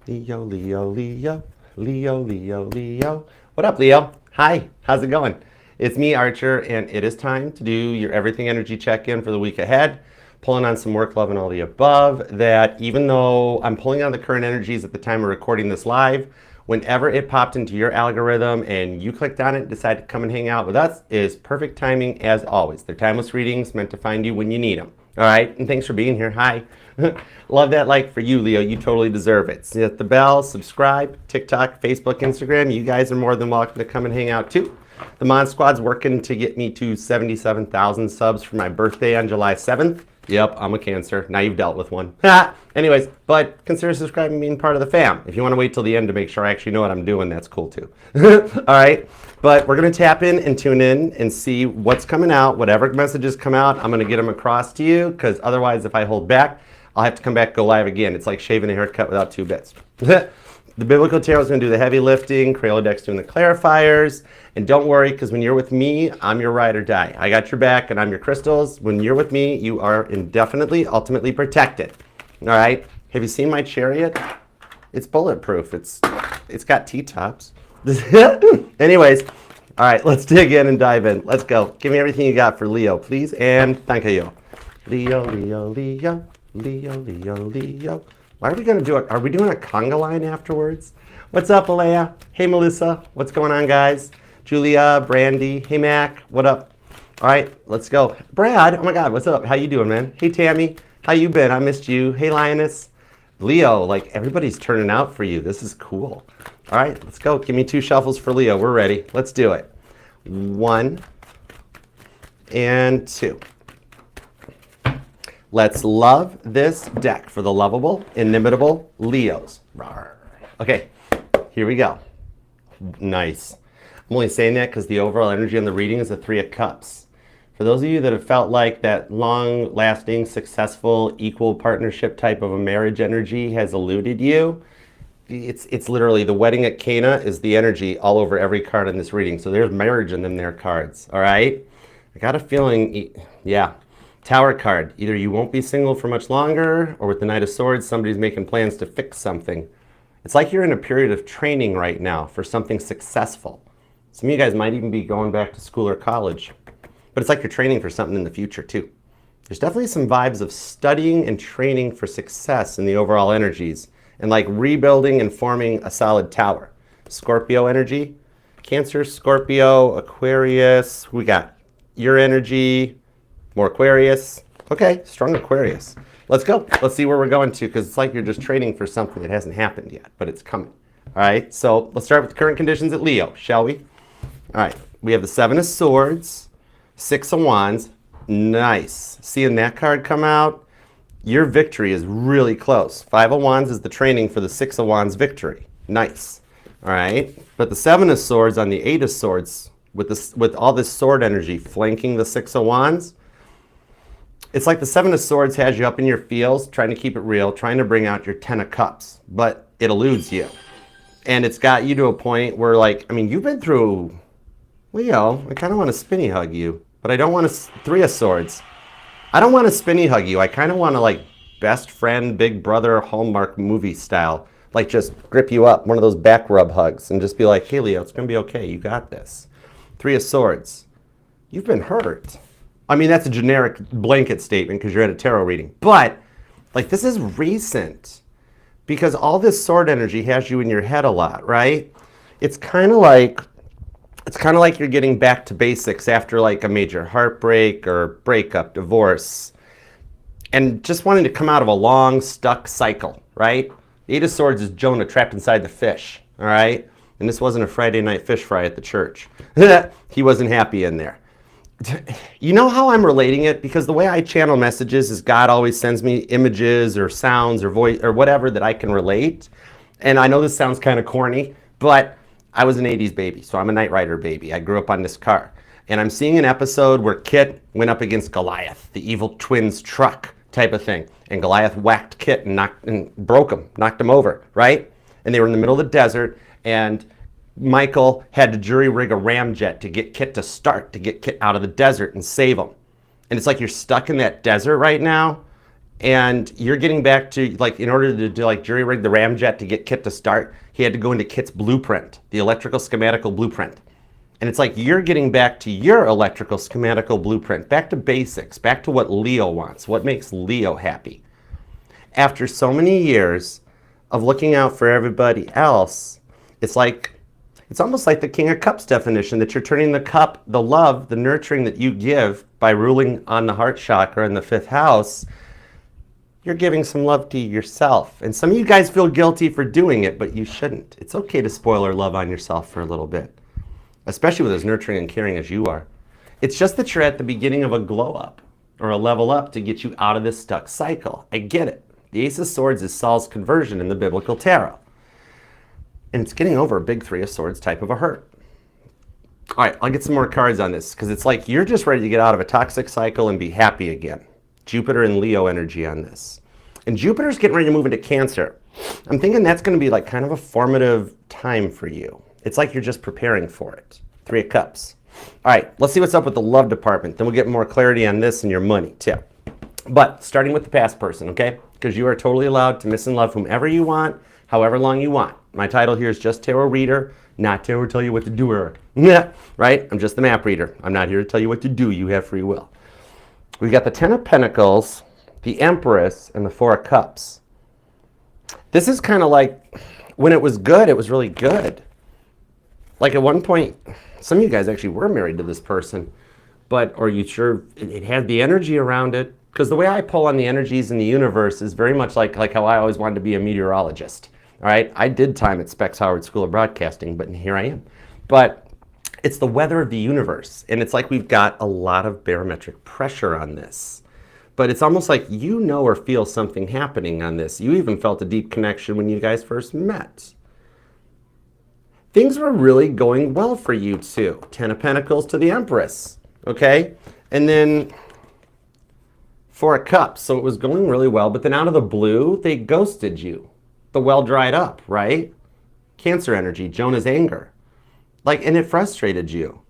Leo, Leo, Leo, Leo, Leo, Leo. What up, Leo? Hi, how's it going? It's me, Archer, and it is time to do your everything energy check-in for the week ahead. Pulling on some work, love, and all the above. That even though I'm pulling on the current energies at the time of recording this live, whenever it popped into your algorithm and you clicked on it and decided to come and hang out with us, is perfect timing as always. They're timeless readings meant to find you when you need them. All right, and thanks for being here. Hi. Love that like for you, Leo. You totally deserve it. So hit the bell, subscribe, TikTok, Facebook, Instagram. You guys are more than welcome to come and hang out too. The Mod Squad's working to get me to 77,000 subs for my birthday on July 7th. Yep, I'm a Cancer. Now you've dealt with one. Anyways, but consider subscribing and being part of the fam. If you want to wait till the end to make sure I actually know what I'm doing, that's cool too. All right, but we're going to tap in and tune in and see what's coming out. Whatever messages come out, I'm going to get them across to you, because otherwise if I hold back, I'll have to come back, go live again. It's like shaving a haircut without 2 bits. The Biblical Tarot is going to do the heavy lifting, Crayola Deck's doing the clarifiers, and don't worry, because when you're with me, I'm your ride or die. I got your back, and I'm your crystals. When you're with me, you are indefinitely, ultimately protected. All right? Have you seen my chariot? It's bulletproof. It's got T-tops. Anyways, all right, let's dig in and dive in. Let's go. Give me everything you got for Leo, please, and thank you. Leo, Leo, Leo, Leo, Leo, Leo. Why are we going to do it? Are we doing a conga line afterwards? What's up, Alea? Hey, Melissa. What's going on, guys? Julia, Brandy. Hey, Mac. What up? All right, let's go. Brad. Oh, my God. What's up? How you doing, man? Hey, Tammy. How you been? I missed you. Hey, Lioness. Leo, like, everybody's turning out for you. This is cool. All right, let's go. Give me 2 shuffles for Leo. We're ready. Let's do it. 1 and 2. Let's love this deck for the lovable, inimitable Leos. Rawr. Okay, here we go. Nice. I'm only saying that because the overall energy on the reading is a 3 of Cups. For those of you that have felt like that long-lasting, successful, equal partnership type of a marriage energy has eluded you, it's literally the wedding at Cana is the energy all over every card in this reading. So there's marriage in them there cards, all right? I got a feeling, yeah. Tower card, either you won't be single for much longer, or with the Knight of Swords, somebody's making plans to fix something. It's like you're in a period of training right now for something successful. Some of you guys might even be going back to school or college, but it's like you're training for something in the future too. There's definitely some vibes of studying and training for success in the overall energies, and like rebuilding and forming a solid tower. Scorpio energy, Cancer, Scorpio, Aquarius, we got your energy, more Aquarius. Okay, strong Aquarius. Let's go. Let's see where we're going to, because it's like you're just training for something that hasn't happened yet, but it's coming. All right, so let's start with the current conditions at Leo, shall we? All right, we have the 7 of Swords, 6 of Wands. Nice. Seeing that card come out, your victory is really close. 5 of Wands is the training for the 6 of Wands victory. Nice. All right, but the 7 of Swords on the 8 of Swords, with all this sword energy flanking the 6 of Wands, it's like the 7 of Swords has you up in your feels, trying to keep it real, trying to bring out your 10 of Cups, but it eludes you. And it's got you to a point where, like, I mean, you've been through, Leo, I kind of want to spinny hug you, but I don't want to, 3 of Swords. I don't want to spinny hug you. I kind of want to, like, best friend, big brother, Hallmark movie style, like just grip you up, one of those back rub hugs, and just be like, hey, Leo, it's going to be okay. You got this. 3 of Swords. You've been hurt. I mean, that's a generic blanket statement because you're at a tarot reading. But, like, this is recent because all this sword energy has you in your head a lot, right? It's kind of like you're getting back to basics after, like, a major heartbreak or breakup, divorce, and just wanting to come out of a long, stuck cycle, right? The 8 of Swords is Jonah trapped inside the fish, all right? And this wasn't a Friday night fish fry at the church. He wasn't happy in there. You know how I'm relating it? Because the way I channel messages is God always sends me images or sounds or voice or whatever that I can relate. And I know this sounds kind of corny, but I was an 80s baby, so I'm a Knight Rider baby. I grew up on this car. And I'm seeing an episode where Kit went up against Goliath, the evil twins truck type of thing. And Goliath whacked Kit and broke him, knocked him over, right? And they were in the middle of the desert, and Michael had to jury rig a ramjet to get Kit to start, to get Kit out of the desert and save him. And it's like you're stuck in that desert right now, And you're getting back to, like, in order to do, like, jury rig the ramjet to get Kit to start, he had to go into Kit's blueprint, the electrical schematical blueprint. And it's like you're getting back to your electrical schematical blueprint, back to basics, back to what Leo wants, what makes Leo happy. After so many years of looking out for everybody else, it's almost like the King of Cups definition, that you're turning the cup, the love, the nurturing that you give by ruling on the heart chakra in the 5th house, you're giving some love to yourself. And some of you guys feel guilty for doing it, but you shouldn't. It's okay to spoil or love on yourself for a little bit, especially with as nurturing and caring as you are. It's just that you're at the beginning of a glow up or a level up to get you out of this stuck cycle. I get it. The Ace of Swords is Saul's conversion in the biblical tarot. And it's getting over a big 3 of Swords type of a hurt. All right, I'll get some more cards on this because it's like you're just ready to get out of a toxic cycle and be happy again. Jupiter and Leo energy on this. And Jupiter's getting ready to move into Cancer. I'm thinking that's going to be like kind of a formative time for you. It's like you're just preparing for it. 3 of Cups. All right, let's see what's up with the love department. Then we'll get more clarity on this and your money too. But starting with the past person, okay? Because you are totally allowed to miss and love whomever you want, however long you want. My title here is just Tarot Reader, not Tarot Tell You What to Do, Eric. Yeah, right? I'm just the map reader. I'm not here to tell you what to do. You have free will. We've got the 10 of Pentacles, the Empress, and the 4 of Cups. This is kind of like, when it was good, it was really good. Like at one point, some of you guys actually were married to this person, but, or you sure, it had the energy around it. Because the way I pull on the energies in the universe is very much like how I always wanted to be a meteorologist. All right, I did time at Specs Howard School of Broadcasting, but here I am. But it's the weather of the universe, and it's like we've got a lot of barometric pressure on this. But it's almost like you know or feel something happening on this. You even felt a deep connection when you guys first met. Things were really going well for you too. 10 of Pentacles to the Empress, okay? And then 4 of Cups, so it was going really well, but then out of the blue, they ghosted you. The well dried up, right? Cancer energy, Jonah's anger. Like, and it frustrated you.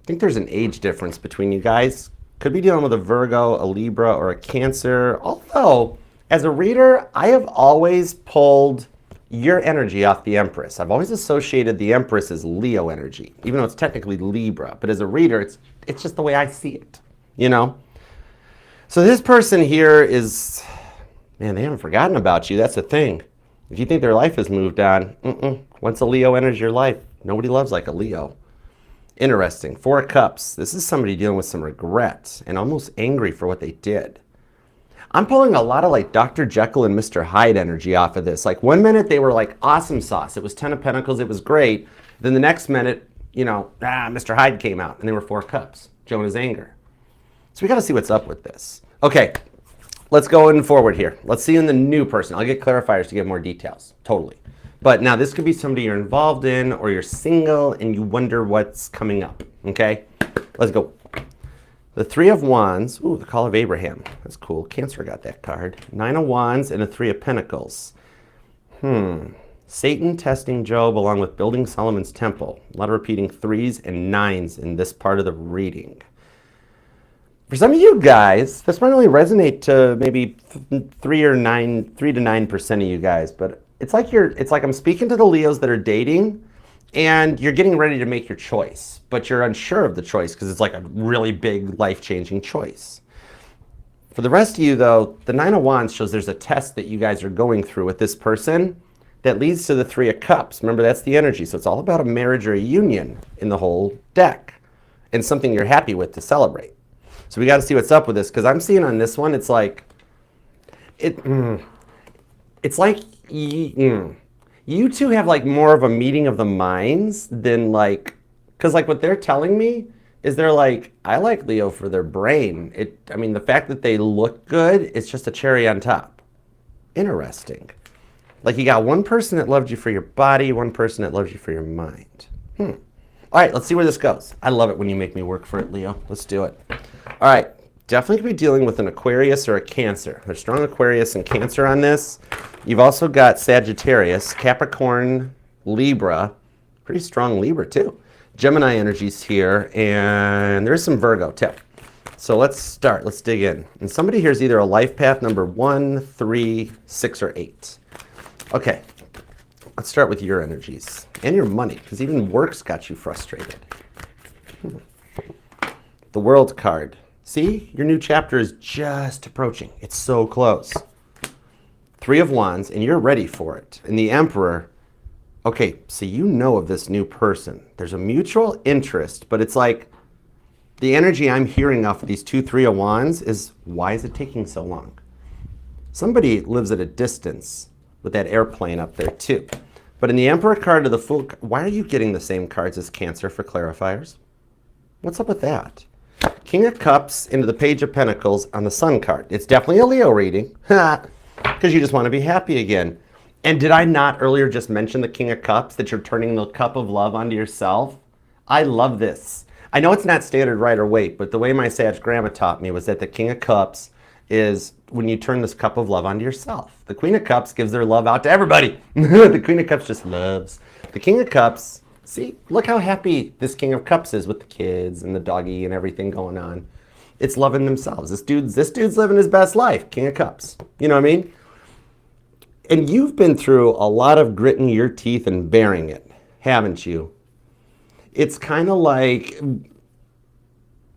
I think there's an age difference between you guys. Could be dealing with a Virgo, a Libra, or a Cancer. Although, as a reader, I have always pulled your energy off the Empress. I've always associated the Empress as Leo energy, even though it's technically Libra. But as a reader, it's just the way I see it, you know? So this person here is, man, they haven't forgotten about you. That's the thing. If you think their life has moved on, once a Leo enters your life, nobody loves like a Leo. Interesting. 4 of Cups. This is somebody dealing with some regret and almost angry for what they did. I'm pulling a lot of like Dr. Jekyll and Mr. Hyde energy off of this. Like one minute they were like awesome sauce. It was 10 of Pentacles. It was great. Then the next minute, you know, Mr. Hyde came out and they were 4 Cups. Jonah's anger. So we got to see what's up with this. Okay. Let's go in forward here. Let's see in the new person. I'll get clarifiers to get more details. Totally. But now this could be somebody you're involved in or you're single and you wonder what's coming up. Okay? Let's go. The 3 of Wands. Ooh, the Call of Abraham. That's cool. Cancer got that card. 9 of Wands and a 3 of Pentacles. Satan testing Job along with building Solomon's temple. A lot of repeating 3s and 9s in this part of the reading. For some of you guys, this might only resonate to maybe 3 to 9% of you guys, but it's like I'm speaking to the Leos that are dating and you're getting ready to make your choice, but you're unsure of the choice because it's like a really big life-changing choice. For the rest of you though, the 9 of Wands shows there's a test that you guys are going through with this person that leads to the 3 of Cups. Remember, that's the energy. So it's all about a marriage or a union in the whole deck and something you're happy with to celebrate. So we got to see what's up with this because I'm seeing on this one, it's like, it's like you two have like more of a meeting of the minds than like, because like what they're telling me is they're like, I like Leo for their brain. I mean, the fact that they look good, it's just a cherry on top. Interesting. Like you got one person that loved you for your body, one person that loves you for your mind. All right, let's see where this goes. I love it when you make me work for it, Leo. Let's do it. All right, definitely could be dealing with an Aquarius or a Cancer. There's strong Aquarius and Cancer on this. You've also got Sagittarius, Capricorn, Libra, pretty strong Libra too. Gemini energies here, and there's some Virgo too. So let's start. Let's dig in. And somebody here is either a life path number 1, 3, 6, or 8. Okay. Let's start with your energies and your money, because even work's got you frustrated. The World card. See, your new chapter is just approaching. It's so close. 3 of Wands, and you're ready for it. And the Emperor, okay, so you know of this new person. There's a mutual interest, but it's like the energy I'm hearing off of these 2, 3 of Wands is, why is it taking so long? Somebody lives at a distance with that airplane up there too. But in the Emperor card of the Fool, why are you getting the same cards as Cancer for clarifiers? What's up with that? King of Cups into the Page of Pentacles on the Sun card. It's definitely a Leo reading, because you just want to be happy again. And did I not earlier just mention the King of Cups, that you're turning the cup of love onto yourself? I love this. I know it's not standard right or weight, but the way my Sag grandma taught me was that the King of Cups is when you turn this cup of love onto yourself. The Queen of Cups gives their love out to everybody. The Queen of Cups just loves. The King of Cups, see, look how happy this King of Cups is with the kids and the doggy and everything going on. It's loving themselves. This dude's living his best life, King of Cups. You know what I mean? And you've been through a lot of gritting your teeth and bearing it, haven't you? It's kind of like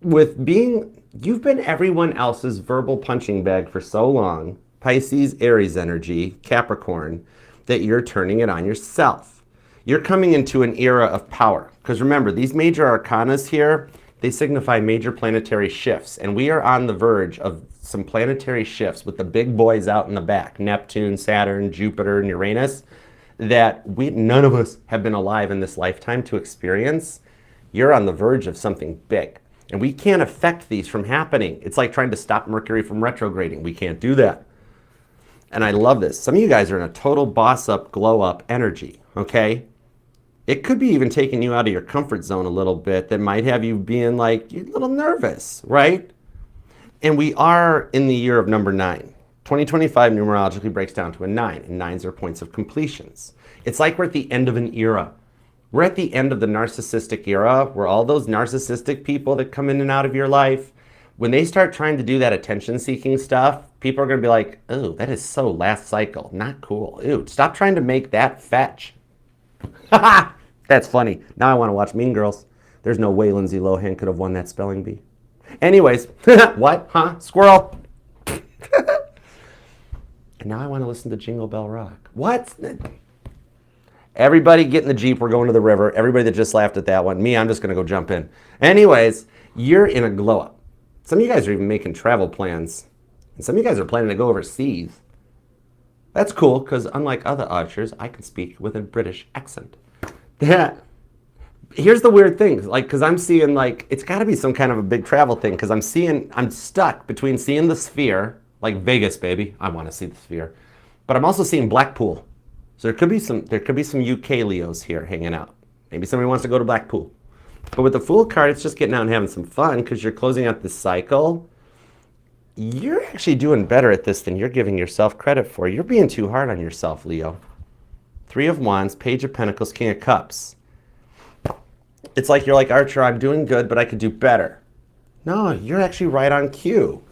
with being, you've been everyone else's verbal punching bag for so long, Pisces, Aries energy, Capricorn, that you're turning it on yourself. You're coming into an era of power. Because remember, these major arcanas here, they signify major planetary shifts. And we are on the verge of some planetary shifts with the big boys out in the back, Neptune, Saturn, Jupiter, and Uranus, that none of us have been alive in this lifetime to experience. You're on the verge of something big. And we can't affect these from happening. It's like trying to stop Mercury from retrograding. We can't do that. And I love this. Some of you guys are in a total boss up, glow up energy, okay? It could be even taking you out of your comfort zone a little bit that might have you being like, you're a little nervous, right? And we are in the year of number 9. 2025 numerologically breaks down to a 9, and 9s are points of completions. It's like we're at the end of an era. We're at the end of the narcissistic era, where all those narcissistic people that come in and out of your life, when they start trying to do that attention-seeking stuff, people are going to be like, oh, that is so last cycle. Not cool. Ew, stop trying to make that fetch. That's funny. Now I want to watch Mean Girls. There's no way Lindsay Lohan could have won that spelling bee. Anyways, what? Huh? Squirrel. And now I want to listen to Jingle Bell Rock. What? Everybody get in the Jeep. We're going to the river. Everybody that just laughed at that one. Me, I'm just going to go jump in. Anyways, you're in a glow up. Some of you guys are even making travel plans. And some of you guys are planning to go overseas. That's cool, because unlike other archers, I can speak with a British accent. Here's the weird thing, like, because I'm seeing, like, it's got to be some kind of a big travel thing, because I'm stuck between seeing the sphere, like Vegas, baby. I want to see the sphere. But I'm also seeing Blackpool. So there could be some UK Leos here hanging out. Maybe somebody wants to go to Blackpool. But with the Fool card, it's just getting out and having some fun, because you're closing out this cycle. You're actually doing better at this than you're giving yourself credit for. You're being too hard on yourself, Leo. 3 of Wands, Page of Pentacles, King of Cups. It's like you're like, Archer, I'm doing good, but I could do better. No, you're actually right on cue.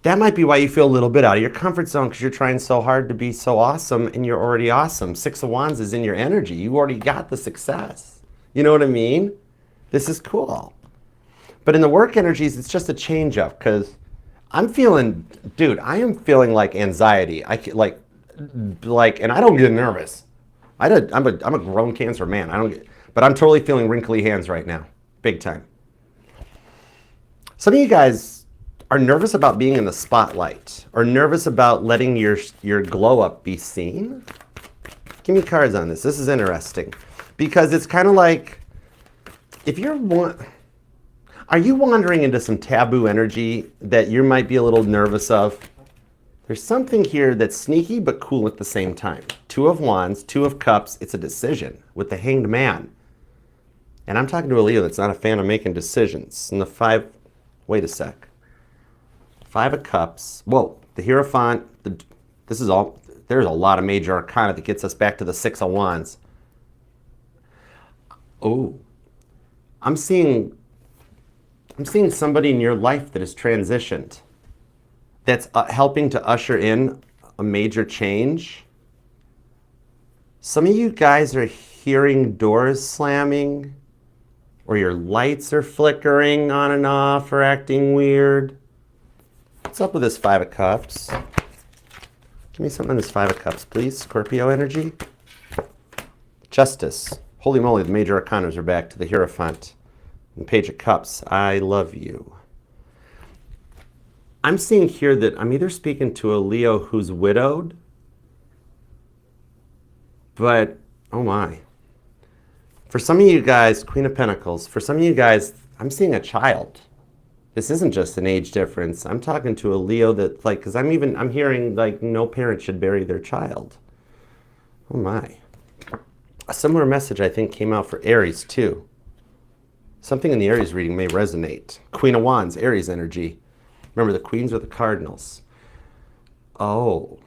That might be why you feel a little bit out of your comfort zone, because you're trying so hard to be so awesome, and you're already awesome. 6 of Wands is in your energy. You already got the success. You know what I mean? This is cool. But in the work energies, it's just a change up, because I'm feeling, dude, I am feeling like anxiety. And I don't get nervous. I'm a grown Cancer man. But I'm totally feeling wrinkly hands right now, big time. Some of you guys are nervous about being in the spotlight, or nervous about letting your glow up be seen. Give me cards on this. This is interesting, because it's kind of like, are you wandering into some taboo energy that you might be a little nervous of? There's something here that's sneaky but cool at the same time. 2 of Wands, 2 of Cups, it's a decision with the Hanged Man. And I'm talking to a Leo that's not a fan of making decisions. And the 5, wait a sec. 5 of Cups, whoa, the Hierophant, there's a lot of major arcana that gets us back to the 6 of Wands. Oh, I'm seeing I'm seeing somebody in your life that has transitioned, that's helping to usher in a major change. Some of you guys are hearing doors slamming, or your lights are flickering on and off or acting weird. What's up with this Five of Cups? Give me something in this Five of Cups, please. Scorpio energy. Justice. Holy moly, the major arcanas are back to the Hierophant. And Page of Cups. I love you. I'm seeing here that I'm either speaking to a Leo who's widowed, but, oh my. For some of you guys, Queen of Pentacles, for some of you guys, I'm seeing a child. This isn't just an age difference. I'm talking to a Leo that, like, because I'm hearing, like, no parent should bury their child. Oh my. A similar message, I think, came out for Aries, too. Something in the Aries reading may resonate. Queen of Wands, Aries energy. Remember, the queens are the cardinals. Oh.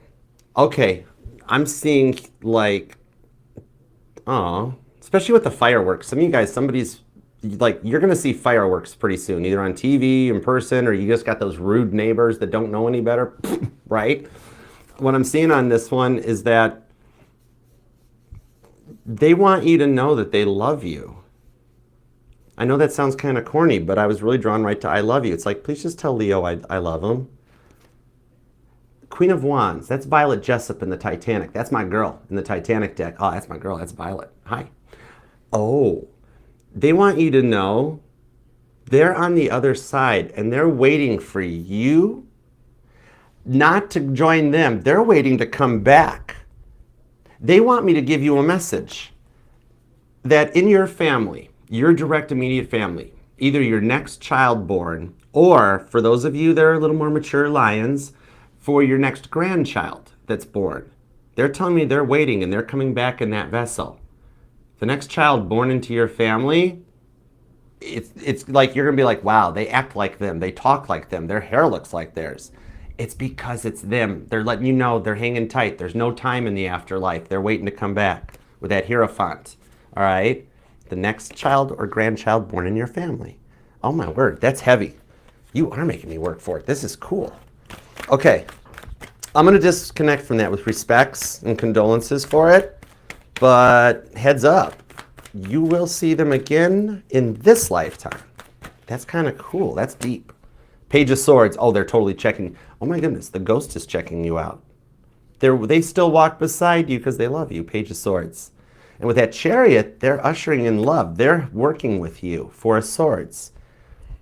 Okay. I'm seeing, like, oh, especially with the fireworks. Some of you guys, somebody's, like, you're going to see fireworks pretty soon, either on TV, in person, or you just got those rude neighbors that don't know any better, right? What I'm seeing on this one is that they want you to know that they love you. I know that sounds kind of corny, but I was really drawn right to I love you. It's like, please just tell Leo I love him. Queen of Wands, that's Violet Jessup in the Titanic. That's my girl in the Titanic deck. Oh, that's my girl, that's Violet. Hi. Oh, they want you to know they're on the other side and they're waiting for you not to join them. They're waiting to come back. They want me to give you a message that in your family, your direct immediate family, either your next child born, or for those of you that are a little more mature lions, for your next grandchild that's born. They're telling me they're waiting and they're coming back in that vessel. The next child born into your family, it's like you're going to be like, wow, they act like them, they talk like them, their hair looks like theirs. It's because it's them. They're letting you know they're hanging tight. There's no time in the afterlife. They're waiting to come back with that Hierophant. All right? The next child or grandchild born in your family. Oh my word, that's heavy. You are making me work for it. This is cool. Okay, I'm going to disconnect from that with respects and condolences for it, but heads up, you will see them again in this lifetime. That's kind of cool. That's deep. Page of Swords. Oh, they're totally checking. Oh my goodness, the ghost is checking you out. They still walk beside you because they love you. Page of Swords. And with that Chariot, they're ushering in love. They're working with you. Four of Swords.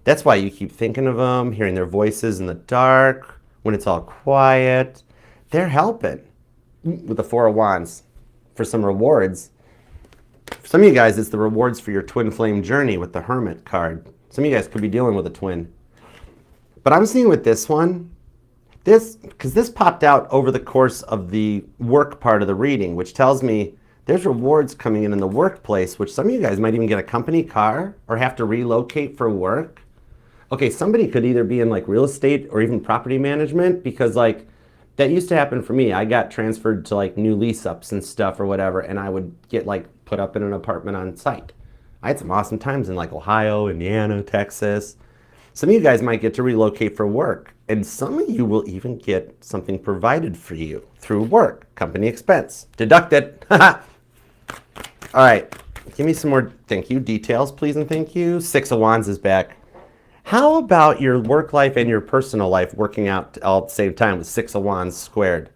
That's why you keep thinking of them, hearing their voices in the dark, when it's all quiet. They're helping with the Four of Wands for some rewards. For some of you guys, it's the rewards for your twin flame journey with the Hermit card. Some of you guys could be dealing with a twin. But I'm seeing with this one, because this popped out over the course of the work part of the reading, which tells me there's rewards coming in the workplace, which some of you guys might even get a company car or have to relocate for work. Okay, somebody could either be in like real estate or even property management, because like that used to happen for me. I got transferred to like new lease ups and stuff or whatever, and I would get like put up in an apartment on site. I had some awesome times in like Ohio, Indiana, Texas. Some of you guys might get to relocate for work, and some of you will even get something provided for you through work, company expense. Deduct it. All right, give me some more thank you details, please, and thank you. Six of Wands is back. How about your work life and your personal life working out all at the same time with Six of Wands squared?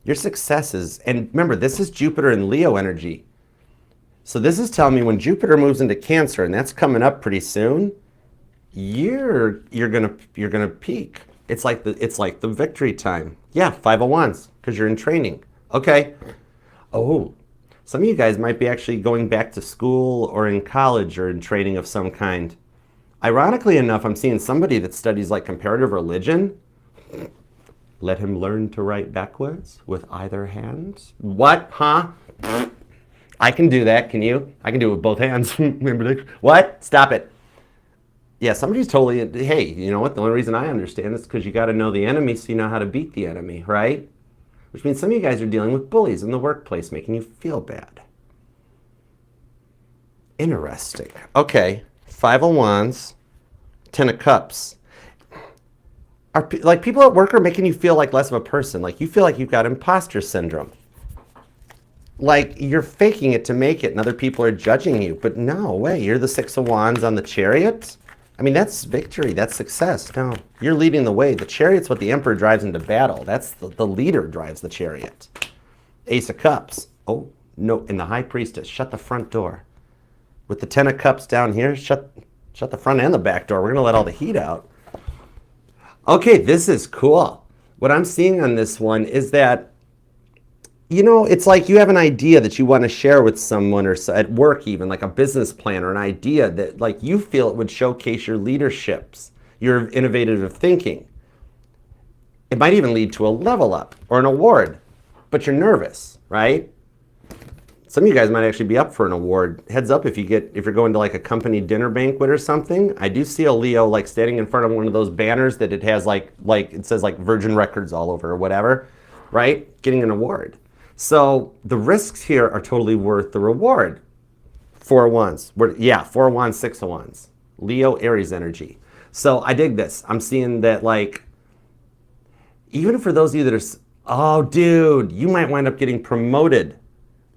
Your successes, and remember, this is Jupiter and Leo energy. So this is telling me when Jupiter moves into Cancer, and that's coming up pretty soon, you're gonna peak. It's like the victory time. Yeah, Five of Wands, because you're in training. Okay. Oh, some of you guys might be actually going back to school or in college or in training of some kind. Ironically enough, I'm seeing somebody that studies like comparative religion. Let him learn to write backwards with either hand. What? Huh? I can do that. Can you? I can do it with both hands. Remember? What? Stop it. Yeah, somebody's totally, hey, you know what? The only reason I understand is because you got to know the enemy so you know how to beat the enemy, right? Which means some of you guys are dealing with bullies in the workplace making you feel bad. Interesting. Okay, Five of Wands, Ten of Cups. Like people at work are making you feel like less of a person. Like you feel like you've got imposter syndrome. Like you're faking it to make it and other people are judging you. But no way, you're the Six of Wands on the Chariot. I mean, that's victory, that's success. No, you're leading the way. The Chariot's what the Emperor drives into battle. That's the leader drives the Chariot. Ace of Cups. Oh, no, and the High Priestess. Shut the front door. With the Ten of Cups down here, shut the front and the back door. We're going to let all the heat out. Okay, this is cool. What I'm seeing on this one is that, you know, it's like you have an idea that you want to share with someone, or at work even, like a business plan or an idea that like you feel it would showcase your leaderships, your innovative thinking. It might even lead to a level up or an award, but you're nervous, right? Some of you guys might actually be up for an award. Heads up if you're going to like a company dinner banquet or something. I do see a Leo like standing in front of one of those banners that it has like it says like Virgin Records all over or whatever, right? Getting an award. So the risks here are totally worth the reward. Four of Wands. Yeah, Four of Wands, Six of Wands. Leo, Aries energy. So I dig this. I'm seeing that like, even for those of you that are, oh dude, you might wind up getting promoted.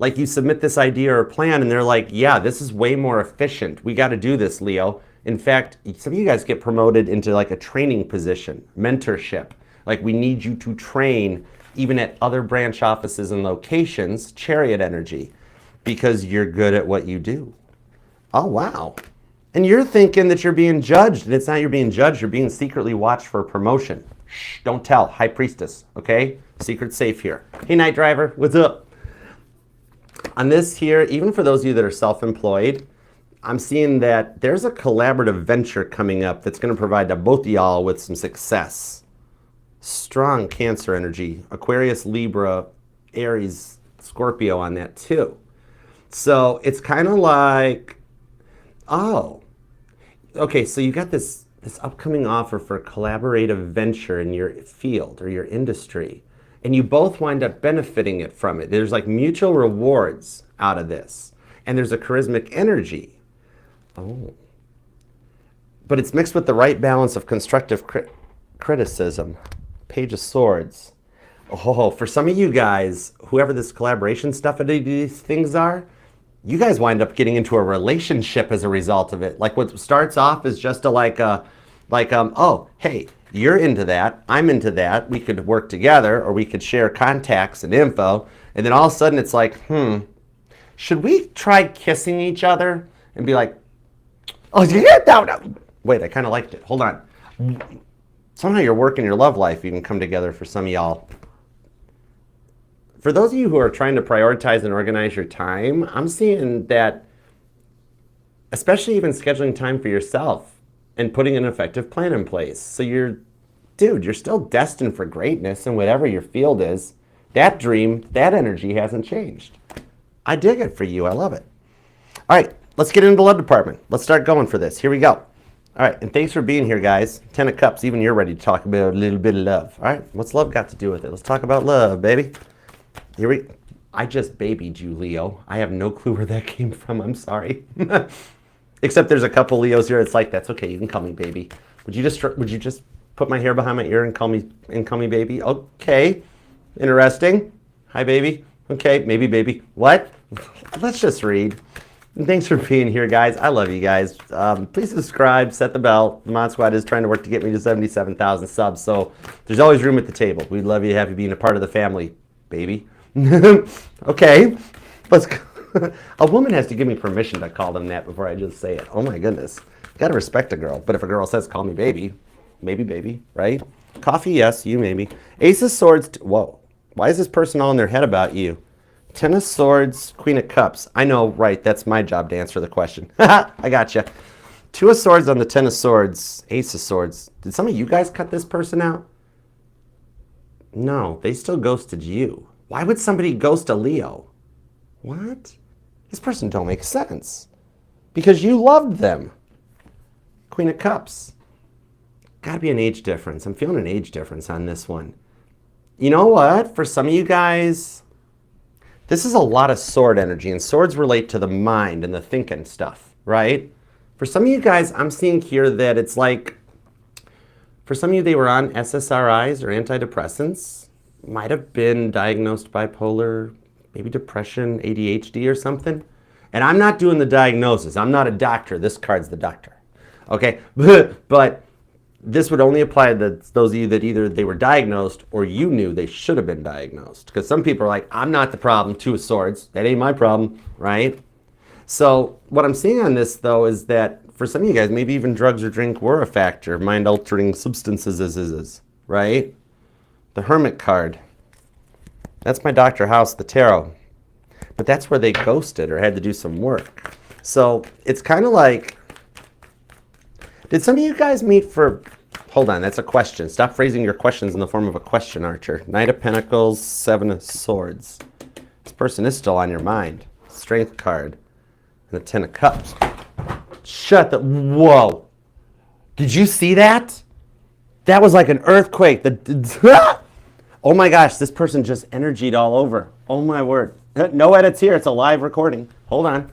Like you submit this idea or plan and they're like, yeah, this is way more efficient. We got to do this, Leo. In fact, some of you guys get promoted into like a training position, mentorship. Like we need you to train even at other branch offices and locations, Chariot energy, because you're good at what you do. Oh, wow. And you're thinking that you're being judged, and it's not you're being judged, you're being secretly watched for promotion. Shh, don't tell, High Priestess, okay? Secret safe here. Hey, Night Driver, what's up? On this here, even for those of you that are self-employed, I'm seeing that there's a collaborative venture coming up that's going to provide to both of y'all with some success. Strong Cancer energy, Aquarius, Libra, Aries, Scorpio on that too. So it's kind of like, oh, okay, so you got this upcoming offer for a collaborative venture in your field or your industry, and you both wind up benefiting it from it. There's like mutual rewards out of this, and there's a charismatic energy. Oh, but it's mixed with the right balance of constructive criticism. Page of Swords. Oh, for some of you guys, whoever this collaboration stuff and these things are, you guys wind up getting into a relationship as a result of it. Like what starts off as just a oh, hey, you're into that, I'm into that, we could work together, or we could share contacts and info, and then all of a sudden it's like, should we try kissing each other? And be like, oh, yeah, no. Wait, I kind of liked it. Hold on. Somehow your work and your love life even come together for some of y'all. For those of you who are trying to prioritize and organize your time, I'm seeing that, especially even scheduling time for yourself and putting an effective plan in place. So you're still destined for greatness in whatever your field is. That dream, that energy hasn't changed. I dig it for you. I love it. All right, let's get into the love department. Let's start going for this. Here we go. All right, and thanks for being here, guys. Ten of Cups, even you're ready to talk about a little bit of love. All right, what's love got to do with it? Let's talk about love, baby. I just babied you, Leo. I have no clue where that came from. I'm sorry. Except there's a couple Leos here. It's like, that's okay. You can call me baby. Would you just put my hair behind my ear and call me baby? Okay, interesting. Hi, baby. Okay, maybe baby. What? Let's just read. And thanks for being here, guys. I love you guys. Please subscribe, set the bell. The Mod Squad is trying to work to get me to 77,000 subs, so there's always room at the table. We'd love you to have you being a part of the family, baby. Okay, let's go. A woman has to give me permission to call them that before I just say it. Oh my goodness. Gotta respect a girl. But if a girl says, call me baby, maybe baby, right? Coffee, yes, you maybe. Ace of Swords, whoa. Why is this person all in their head about you? Ten of Swords, Queen of Cups. I know, right, that's my job to answer the question. I gotcha. Two of Swords on the Ten of Swords, Ace of Swords. Did some of you guys cut this person out? No, they still ghosted you. Why would somebody ghost a Leo? What? This person don't make sense. Because you loved them. Queen of Cups. Gotta be an age difference. I'm feeling an age difference on this one. You know what? For some of you guys, this is a lot of sword energy, and swords relate to the mind and the thinking stuff, right? For some of you guys, I'm seeing here that it's like, for some of you, they were on SSRIs or antidepressants, might have been diagnosed bipolar, maybe depression, ADHD or something. And I'm not doing the diagnosis. I'm not a doctor. This card's the doctor. Okay? But this would only apply to those of you that either they were diagnosed or you knew they should have been diagnosed. Because some people are like, I'm not the problem, Two of Swords. That ain't my problem, right? So what I'm seeing on this, though, is that for some of you guys, maybe even drugs or drink were a factor. Mind-altering substances, right? The Hermit card. That's my Dr. House, the tarot. But that's where they ghosted or had to do some work. So it's kind of like, did some of you guys meet for, hold on, that's a question. Stop phrasing your questions in the form of a question, Archer. Knight of Pentacles, Seven of Swords. This person is still on your mind. Strength card. And the Ten of Cups. Shut the, whoa. Did you see that? That was like an earthquake. Oh my gosh, this person just energied all over. Oh my word. No edits here, it's a live recording. Hold on.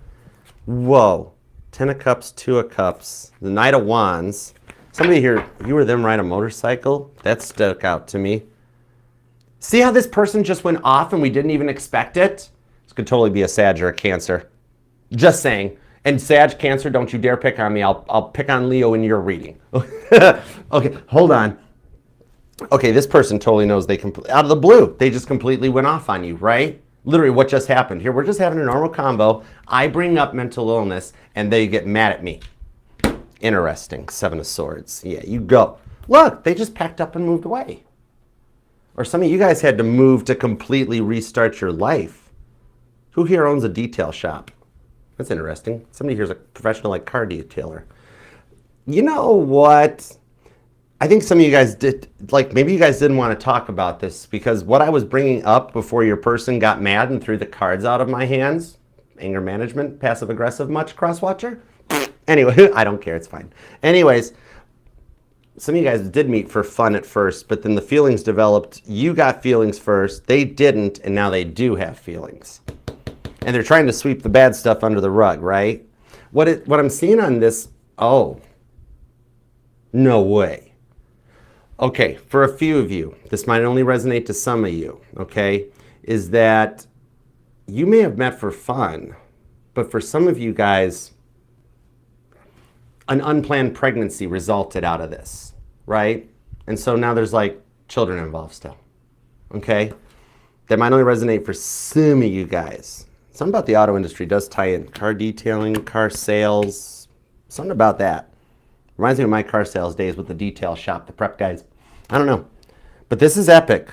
Whoa. Ten of Cups, Two of Cups, the Knight of Wands. Somebody here, you or them ride a motorcycle? That stuck out to me. See how this person just went off and we didn't even expect it? This could totally be a Sag or a Cancer. Just saying. And Sag, Cancer, don't you dare pick on me. I'll pick on Leo in your reading. Okay, hold on. Okay, this person totally knows they out of the blue, they just completely went off on you, right? Literally what just happened. Here, we're just having a normal combo. I bring up mental illness and they get mad at me. Interesting. Seven of Swords. Yeah, you go. Look, they just packed up and moved away. Or some of you guys had to move to completely restart your life. Who here owns a detail shop? That's interesting. Somebody here's a professional like car detailer. You know what? I think some of you guys did, like maybe you guys didn't want to talk about this because what I was bringing up before your person got mad and threw the cards out of my hands, anger management, passive aggressive much, crosswatcher? Anyway, I don't care, it's fine. Anyways, some of you guys did meet for fun at first, but then the feelings developed. You got feelings first, they didn't, and now they do have feelings. And they're trying to sweep the bad stuff under the rug, right? What I'm seeing on this, oh, no way. Okay, for a few of you, this might only resonate to some of you, okay, is that you may have met for fun, but for some of you guys, an unplanned pregnancy resulted out of this, right? And so now there's like children involved still, okay? That might only resonate for some of you guys. Something about the auto industry does tie in. Car detailing, car sales, something about that. Reminds me of my car sales days with the detail shop, the prep guys. I don't know. But this is epic.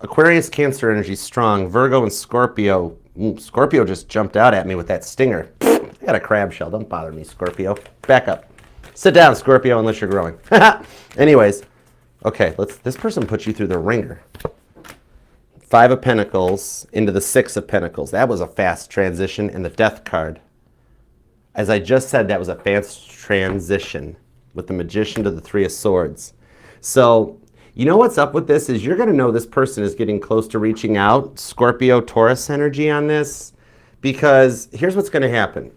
Aquarius, Cancer energy strong. Virgo and Scorpio. Scorpio just jumped out at me with that stinger. I got a crab shell. Don't bother me, Scorpio. Back up. Sit down, Scorpio, unless you're growing. Anyways. Okay, this person put you through the ringer. Five of Pentacles into the Six of Pentacles. That was a fast transition. And the Death card. As I just said, that was a fast transition with the Magician to the Three of Swords. So, you know what's up with this is you're going to know this person is getting close to reaching out. Scorpio, Taurus energy on this. Because here's what's going to happen.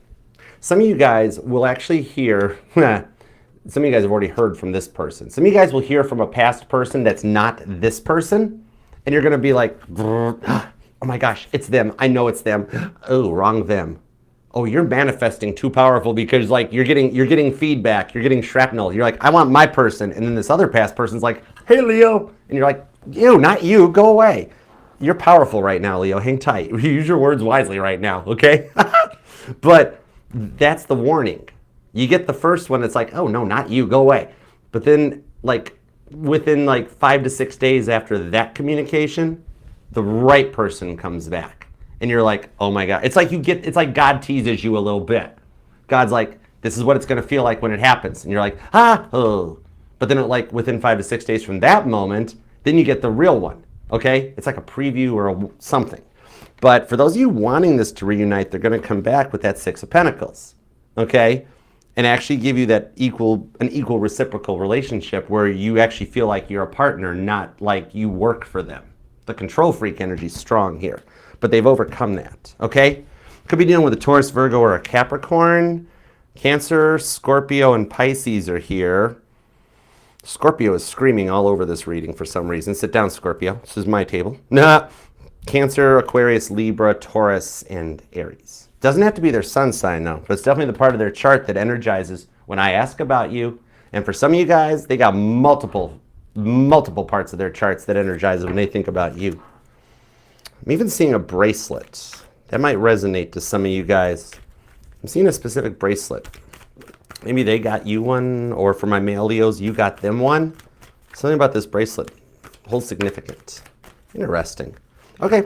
Some of you guys will actually hear, some of you guys have already heard from this person. Some of you guys will hear from a past person that's not this person. And you're going to be like, oh my gosh, it's them. I know it's them. Oh, wrong them. Oh, you're manifesting too powerful because like you're getting feedback, you're getting shrapnel. You're like, I want my person. And then this other past person's like, hey, Leo. And you're like, you, not you, go away. You're powerful right now, Leo. Hang tight. Use your words wisely right now, okay? But that's the warning. You get the first one, it's like, oh no, not you, go away. But then like within like 5 to 6 days after that communication, the right person comes back. And you're like, oh my God. It's like God teases you a little bit. God's like, this is what it's going to feel like when it happens. And you're like, oh. But then like within 5 to 6 days from that moment, then you get the real one. Okay? It's like a preview or something. But for those of you wanting this to reunite, they're going to come back with that Six of Pentacles. Okay? And actually give you that an equal reciprocal relationship where you actually feel like you're a partner, not like you work for them. The control freak energy is strong here. But they've overcome that, okay? Could be dealing with a Taurus, Virgo, or a Capricorn. Cancer, Scorpio, and Pisces are here. Scorpio is screaming all over this reading for some reason. Sit down, Scorpio. This is my table. Nah. Cancer, Aquarius, Libra, Taurus, and Aries. Doesn't have to be their sun sign, though, but it's definitely the part of their chart that energizes when I ask about you. And for some of you guys, they got multiple parts of their charts that energize when they think about you. I'm even seeing a bracelet. That might resonate to some of you guys. I'm seeing a specific bracelet. Maybe they got you one, or for my male Leos, you got them one. Something about this bracelet holds significance. Interesting. Okay.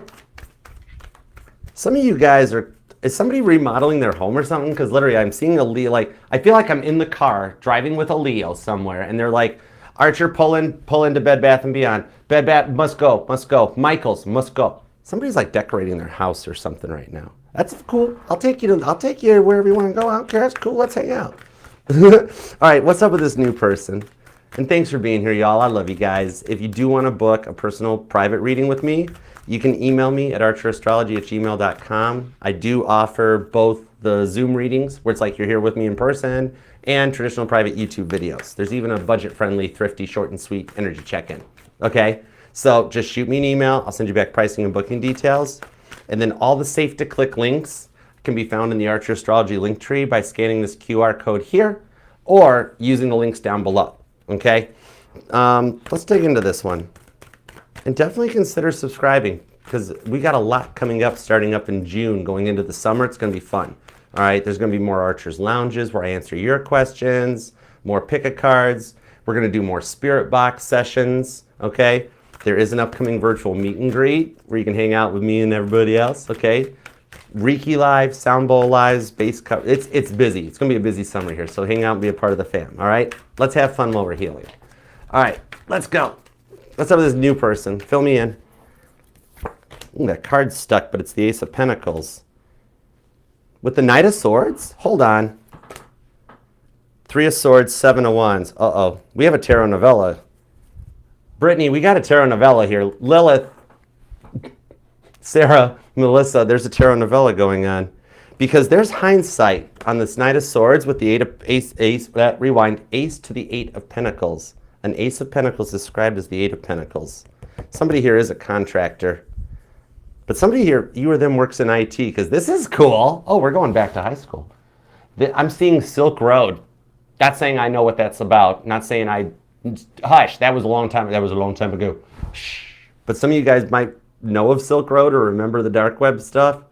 Some of you guys are, is somebody remodeling their home or something? Because literally I'm seeing a Leo, like, I feel like I'm in the car driving with a Leo somewhere, and they're like, Archer, pull into Bed Bath & Beyond. Bed Bath, must go, must go. Michael's, must go. Somebody's like decorating their house or something right now. That's cool. I'll take you wherever you want to go. I don't care. It's cool. Let's hang out. All right, what's up with this new person? And thanks for being here, y'all. I love you guys. If you do want to book a personal private reading with me, you can email me at archerastrology@gmail.com. I do offer both the Zoom readings, where it's like you're here with me in person, and traditional private YouTube videos. There's even a budget-friendly, thrifty, short and sweet energy check-in. Okay? So just shoot me an email. I'll send you back pricing and booking details. And then all the safe-to-click links can be found in the Archer Astrology link tree by scanning this QR code here or using the links down below. Okay? Let's dig into this one. And definitely consider subscribing, because we got a lot coming up starting up in June going into the summer. It's going to be fun. All right, there's going to be more Archer's Lounges where I answer your questions, more pick-a-cards. We're going to do more Spirit Box sessions, okay? There is an upcoming virtual meet and greet where you can hang out with me and everybody else, okay? Reiki Live, Sound Bowl Lives, bass cover. It's busy. It's going to be a busy summer here, so hang out and be a part of the fam, all right? Let's have fun while we're healing. All right, let's go. What's up with this new person? Fill me in. Ooh, that card's stuck, but it's the Ace of Pentacles. With the Knight of Swords? Hold on. 3 of Swords, 7 of Wands. Uh-oh. We have a tarot novella. Brittany, we got a tarot novella here. Lilith, Sarah, Melissa, there's a tarot novella going on. Because there's hindsight on this Knight of Swords with the Ace to the 8 of Pentacles. An Ace of Pentacles described as the 8 of Pentacles. Somebody here is a contractor. But somebody here, you or them, works in IT, because this is cool. Oh, we're going back to high school. I'm seeing Silk Road. Not saying I know what that's about. Not saying hush, that was a long time ago. Shh. But some of you guys might know of Silk Road or remember the dark web stuff.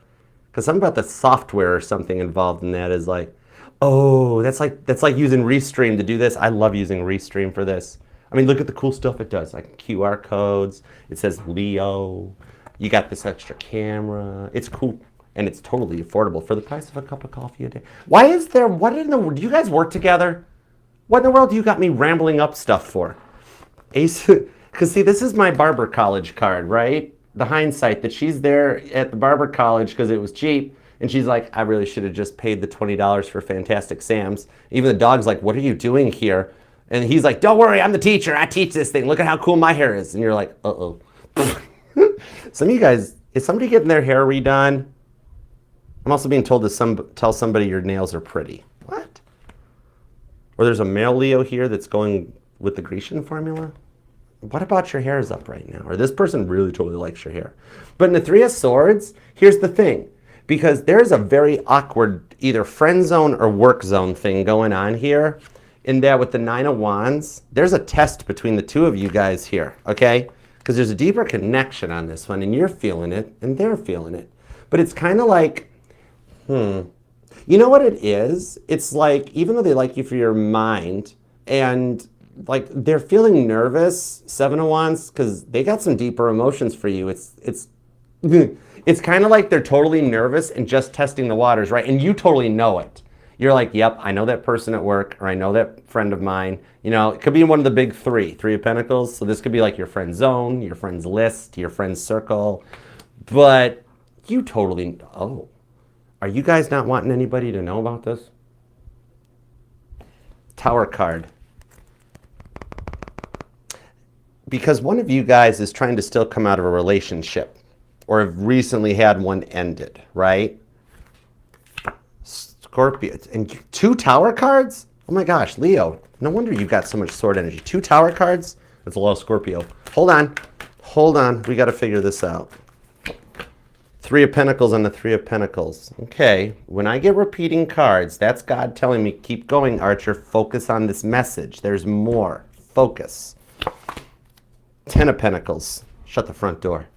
Because something about the software or something involved in that is like, oh, that's like using Restream to do this. I love using Restream for this. I mean, look at the cool stuff it does, like QR codes. It says Leo. You got this extra camera. It's cool, and it's totally affordable for the price of a cup of coffee a day. Why is there, do you guys work together? What in the world do you got me rambling up stuff for? Ace, because see, this is my barber college card, right? The hindsight that she's there at the barber college because it was cheap. And she's like, I really should have just paid the $20 for Fantastic Sam's. Even the dog's like, what are you doing here? And he's like, don't worry, I'm the teacher. I teach this thing. Look at how cool my hair is. And you're like, uh-oh. Some of you guys, is somebody getting their hair redone? I'm also being told to tell somebody your nails are pretty. What? Or there's a male Leo here that's going with the Grecian formula? What about your hair is up right now? Or this person really totally likes your hair. But in the 3 of Swords, here's the thing. Because there's a very awkward either friend zone or work zone thing going on here. In that with the 9 of Wands, there's a test between the two of you guys here, okay? Because there's a deeper connection on this one, and you're feeling it, and they're feeling it. But it's kind of like, you know what it is? It's like, even though they like you for your mind, and like they're feeling nervous, 7 of Wands, because they got some deeper emotions for you. It's kind of like they're totally nervous and just testing the waters, right? And you totally know it. You're like, yep, I know that person at work, or I know that friend of mine. You know, it could be one of the big 3 of Pentacles. So this could be like your friend zone, your friend's list, your friend's circle. But you totally, oh, are you guys not wanting anybody to know about this? Tower card. Because one of you guys is trying to still come out of a relationship or have recently had one ended, right? Scorpio. And 2 Tower cards? Oh my gosh, Leo. No wonder you've got so much sword energy. 2 Tower cards? That's a lot of Scorpio. Hold on. Hold on. We got to figure this out. 3 of Pentacles on the 3 of Pentacles. Okay. When I get repeating cards, that's God telling me, keep going, Archer. Focus on this message. There's more. Focus. 10 of Pentacles. Shut the front door.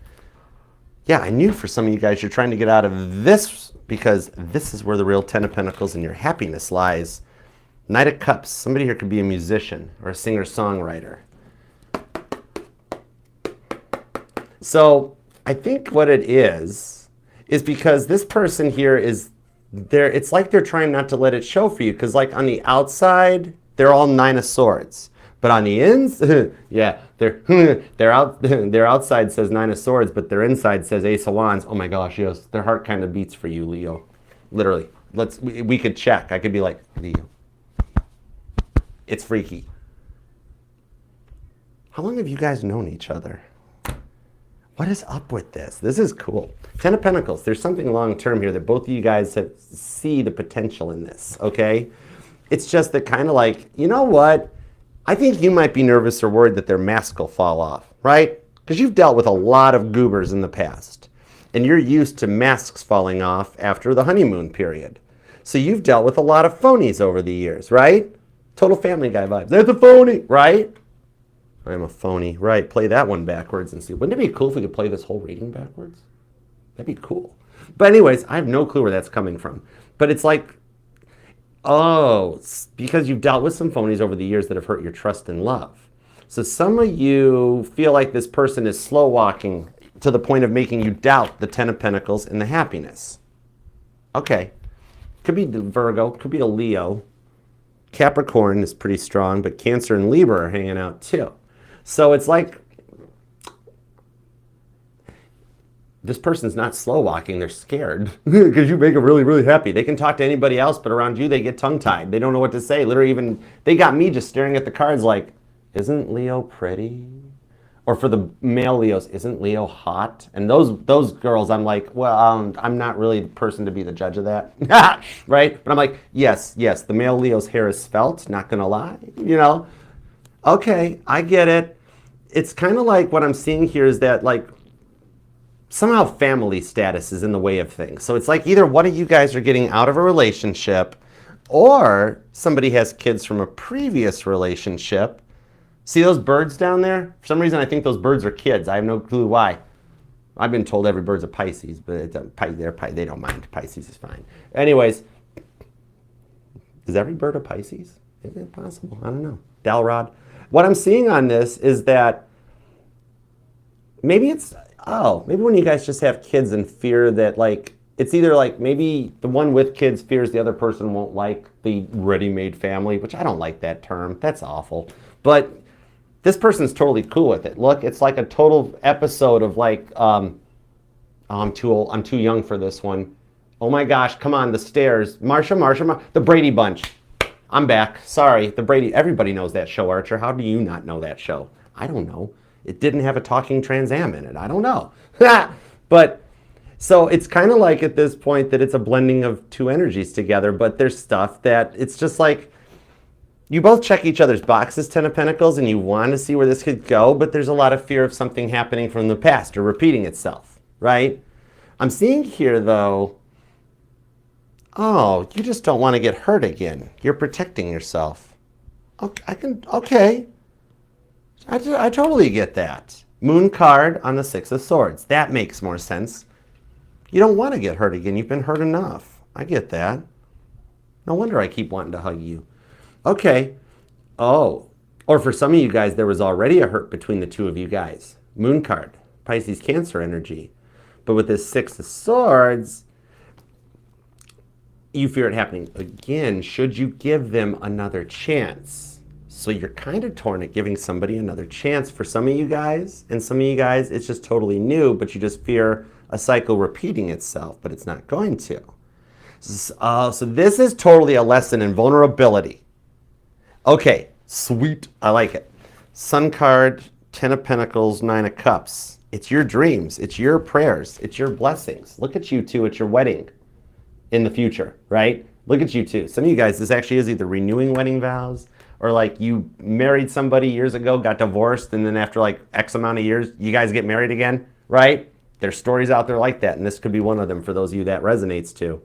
Yeah, I knew for some of you guys you're trying to get out of this because this is where the real 10 of Pentacles and your happiness lies. Knight of Cups. Somebody here could be a musician or a singer-songwriter. So I think what it is because this person here is there. It's like they're trying not to let it show for you because like on the outside, they're all 9 of Swords. But on the ins, yeah, their outside says 9 of Swords, but their inside says Ace of Wands. Oh my gosh, yes, their heart kind of beats for you, Leo. Literally, we could check. I could be like, Leo, it's freaky. How long have you guys known each other? What is up with this? This is cool. 10 of Pentacles. There's something long term here that both of you guys see the potential in this. Okay, it's just that kind of like, you know what? I think you might be nervous or worried that their mask will fall off, right? Because you've dealt with a lot of goobers in the past. And you're used to masks falling off after the honeymoon period. So you've dealt with a lot of phonies over the years, right? Total Family Guy vibes. That's a phony, right? I'm a phony, right? Play that one backwards and see. Wouldn't it be cool if we could play this whole reading backwards? That'd be cool. But anyways, I have no clue where that's coming from. But it's like, oh, because you've dealt with some phonies over the years that have hurt your trust and love. So some of you feel like this person is slow walking to the point of making you doubt the 10 of Pentacles and the happiness. Okay. Could be the Virgo, could be a Leo. Capricorn is pretty strong, but Cancer and Libra are hanging out too. So it's like this person's not slow walking, they're scared because you make them really, really happy. They can talk to anybody else, but around you, they get tongue-tied. They don't know what to say. Literally even, they got me just staring at the cards like, isn't Leo pretty? Or for the male Leos, isn't Leo hot? And those girls, I'm like, well, I'm not really the person to be the judge of that, right? But I'm like, yes, the male Leo's hair is svelte, not gonna lie, you know? Okay, I get it. It's kind of like what I'm seeing here is that like, somehow family status is in the way of things. So it's like either one of you guys are getting out of a relationship or somebody has kids from a previous relationship. See those birds down there? For some reason, I think those birds are kids. I have no clue why. I've been told every bird's a Pisces, but they don't mind. Pisces is fine. Anyways, is every bird a Pisces? Is it possible? I don't know. Dalrod. What I'm seeing on this is that maybe it's, maybe when you guys just have kids and fear that like, it's either like maybe the one with kids fears the other person won't like the ready-made family, which I don't like that term. That's awful. But this person's totally cool with it. Look, it's like a total episode of like, I'm too old, I'm too young for this one. Oh my gosh, come on, the stairs. Marsha, the Brady Bunch. I'm back. Sorry, the Brady, everybody knows that show, Archer. How do you not know that show? I don't know. It didn't have a talking Trans Am in it. I don't know. But so it's kind of like at this point that it's a blending of two energies together, but there's stuff that it's just like you both check each other's boxes, 10 of Pentacles, and you want to see where this could go, but there's a lot of fear of something happening from the past or repeating itself, right? I'm seeing here, though, oh, you just don't want to get hurt again. You're protecting yourself. Okay. I totally get that. Moon card on the 6 of Swords. That makes more sense. You don't want to get hurt again. You've been hurt enough. I get that. No wonder I keep wanting to hug you. Okay. Oh. Or for some of you guys, there was already a hurt between the two of you guys. Moon card. Pisces, Cancer energy. But with this 6 of Swords, you fear it happening again. Should you give them another chance? So you're kind of torn at giving somebody another chance for some of you guys. And some of you guys, it's just totally new, but you just fear a cycle repeating itself, but it's not going to. So this is totally a lesson in vulnerability. Okay, sweet. I like it. Sun card, 10 of Pentacles, 9 of Cups. It's your dreams. It's your prayers. It's your blessings. Look at you two at your wedding in the future, right? Look at you too. Some of you guys, this actually is either renewing wedding vows or like you married somebody years ago, got divorced, and then after like X amount of years, you guys get married again, right? There's stories out there like that, and this could be one of them for those of you that resonates too.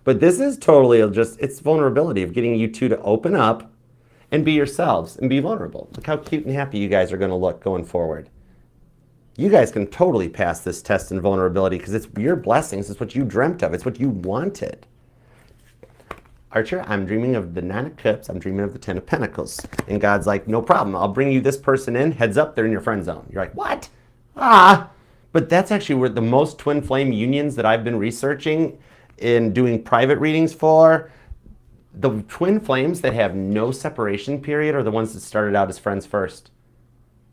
But this is totally just, it's vulnerability of getting you two to open up and be yourselves and be vulnerable. Look how cute and happy you guys are going to look going forward. You guys can totally pass this test in vulnerability because it's your blessings. It's what you dreamt of. It's what you wanted. Archer, I'm dreaming of the 9 of Cups. I'm dreaming of the 10 of Pentacles. And God's like, no problem. I'll bring you this person in. Heads up, they're in your friend zone. You're like, what? But that's actually where the most twin flame unions that I've been researching in doing private readings for, the twin flames that have no separation period are the ones that started out as friends first.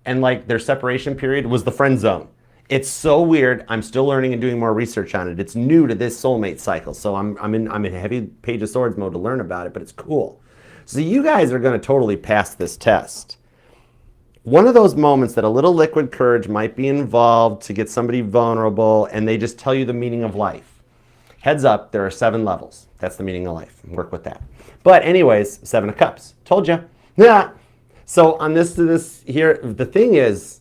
And like their separation period was the friend zone. It's so weird. I'm still learning and doing more research on it. It's new to this soulmate cycle. So I'm in heavy Page of Swords mode to learn about it, but it's cool. So you guys are going to totally pass this test. One of those moments that a little liquid courage might be involved to get somebody vulnerable and they just tell you the meaning of life. Heads up, there are 7 levels. That's the meaning of life. Work with that. But anyways, 7 of Cups. Told you. Yeah. So on this here, the thing is,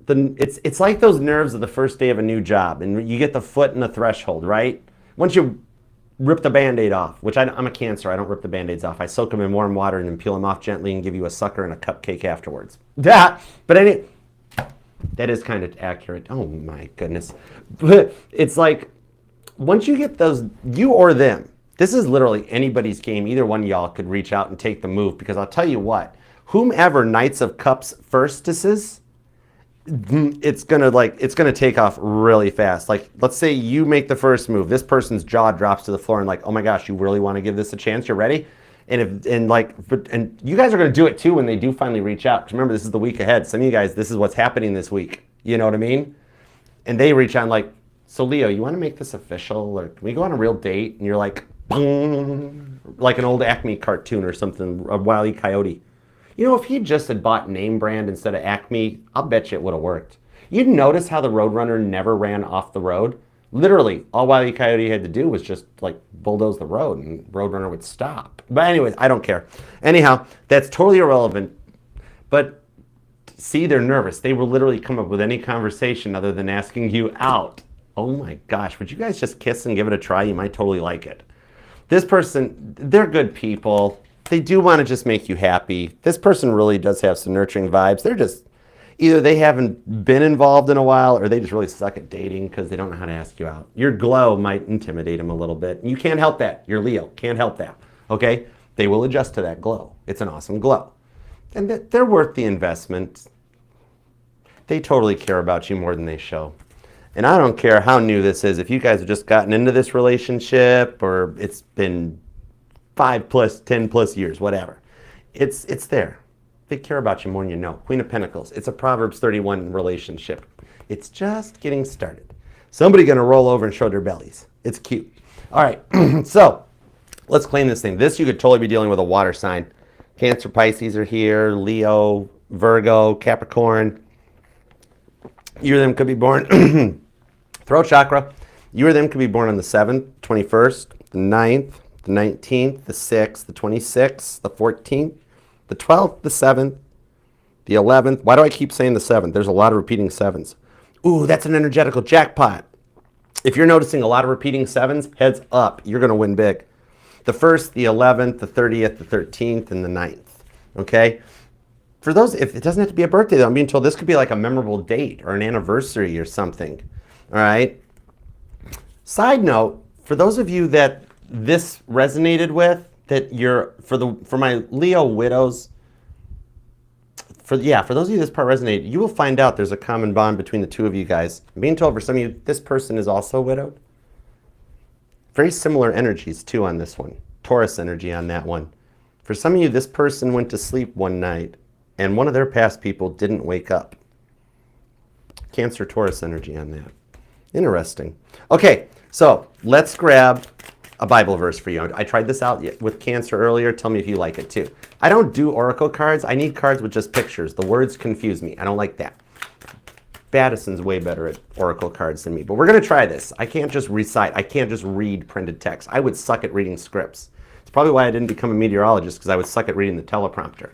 it's like those nerves of the first day of a new job, and you get the foot in the threshold, right? Once you rip the Band-Aid off, which I'm a Cancer, I don't rip the Band-Aids off. I soak them in warm water and then peel them off gently and give you a sucker and a cupcake afterwards. Yeah. But that is kind of accurate. Oh my goodness. But it's like, once you get those, you or them, this is literally anybody's game. Either one of y'all could reach out and take the move, because I'll tell you what, whomever Knights of Cups firstesses, it's gonna take off really fast. Like, let's say you make the first move, this person's jaw drops to the floor and like, oh my gosh, you really want to give this a chance? You're ready? And you guys are gonna do it too when they do finally reach out. 'Cause remember, this is the week ahead. Some of you guys, this is what's happening this week. You know what I mean? And they reach out and like, so Leo, you want to make this official, or can we go on a real date? And you're like, boom, like an old Acme cartoon or something, a Wile E. Coyote. You know, if he just had bought name brand instead of Acme, I'll bet you it would have worked. You'd notice how the Roadrunner never ran off the road. Literally, all Wile E. Coyote had to do was just like bulldoze the road and Roadrunner would stop. But anyways, I don't care. Anyhow, that's totally irrelevant. But see, they're nervous. They will literally come up with any conversation other than asking you out. Oh my gosh, would you guys just kiss and give it a try? You might totally like it. This person, they're good people. They do want to just make you happy. This person really does have some nurturing vibes. They're just, either they haven't been involved in a while or they just really suck at dating because they don't know how to ask you out. Your glow might intimidate them a little bit. You can't help that. You're Leo, can't help that, okay? They will adjust to that glow. It's an awesome glow. And they're worth the investment. They totally care about you more than they show. And I don't care how new this is. If you guys have just gotten into this relationship or it's been 5 plus, 10 plus years, whatever. It's there. They care about you more than you know. Queen of Pentacles. It's a Proverbs 31 relationship. It's just getting started. Somebody gonna roll over and show their bellies. It's cute. All right, so let's claim this thing. This you could totally be dealing with a water sign. Cancer, Pisces are here, Leo, Virgo, Capricorn. You or them could be born throat chakra. You or them could be born on the 7th, 21st, the 9th, the 19th, the 6th, the 26th, the 14th, the 12th, the 7th, the 11th. Why do I keep saying the 7th? There's a lot of repeating 7s. Ooh, that's an energetical jackpot. If you're noticing a lot of repeating 7s, heads up, you're going to win big. The 1st, the 11th, the 30th, the 13th, and the 9th. Okay? For those, if it doesn't have to be a birthday, though, I'm being told this could be like a memorable date or an anniversary or something. All right? Side note, for those of you that this resonated with, that you're, for my Leo widows, for those of you this part resonated, you will find out there's a common bond between the two of you guys. I'm being told for some of you, this person is also widowed. Very similar energies too on this one. Taurus energy on that one. For some of you, this person went to sleep one night and one of their past people didn't wake up. Cancer, Taurus energy on that. Interesting. Okay, so let's grab a Bible verse for you. I tried this out with Cancer earlier. Tell me if you like it too. I don't do oracle cards. I need cards with just pictures. The words confuse me. I don't like that. Baddison's way better at oracle cards than me, but we're going to try this. I can't just recite. I can't just read printed text. I would suck at reading scripts. It's probably why I didn't become a meteorologist, because I would suck at reading the teleprompter.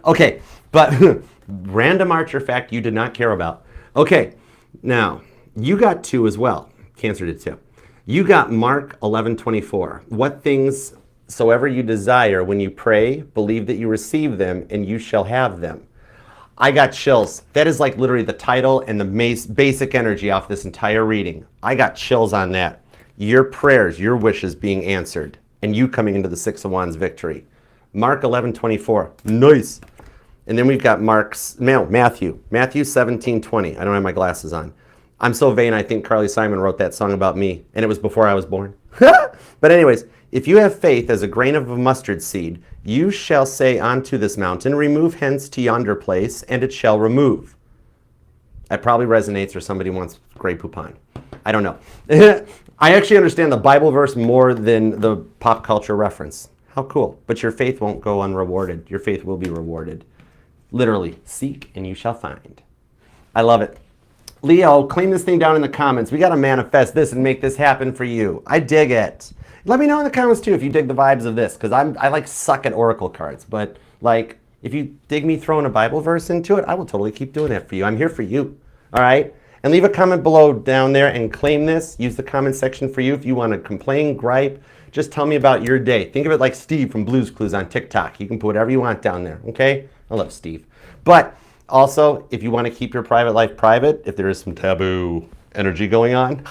Okay, but random Archer fact you did not care about. Okay, now, you got 2 as well. Cancer did too. You got Mark 11:24. What things soever you desire when you pray, believe that you receive them, and you shall have them. I got chills. That is like literally the title and the basic energy off this entire reading. I got chills on that. Your prayers, your wishes being answered, and you coming into the 6 of Wands victory. Mark 11:24. Nice. And then we've got Matthew 17:20. I don't have my glasses on. I'm so vain, I think Carly Simon wrote that song about me, and it was before I was born. But anyways, if you have faith as a grain of a mustard seed, you shall say unto this mountain, remove hence to yonder place, and it shall remove. That probably resonates, or somebody wants Grey Poupon. I don't know. I actually understand the Bible verse more than the pop culture reference. How cool. But your faith won't go unrewarded. Your faith will be rewarded. Literally, seek and you shall find. I love it. Leo, claim this thing down in the comments. We got to manifest this and make this happen for you. I dig it. Let me know in the comments too if you dig the vibes of this, because I like suck at oracle cards. But like, if you dig me throwing a Bible verse into it, I will totally keep doing that for you. I'm here for you. All right? And leave a comment below down there and claim this. Use the comment section for you if you want to complain, gripe. Just tell me about your day. Think of it like Steve from Blue's Clues on TikTok. You can put whatever you want down there, okay? I love Steve. But also, if you want to keep your private life private, if there is some taboo energy going on,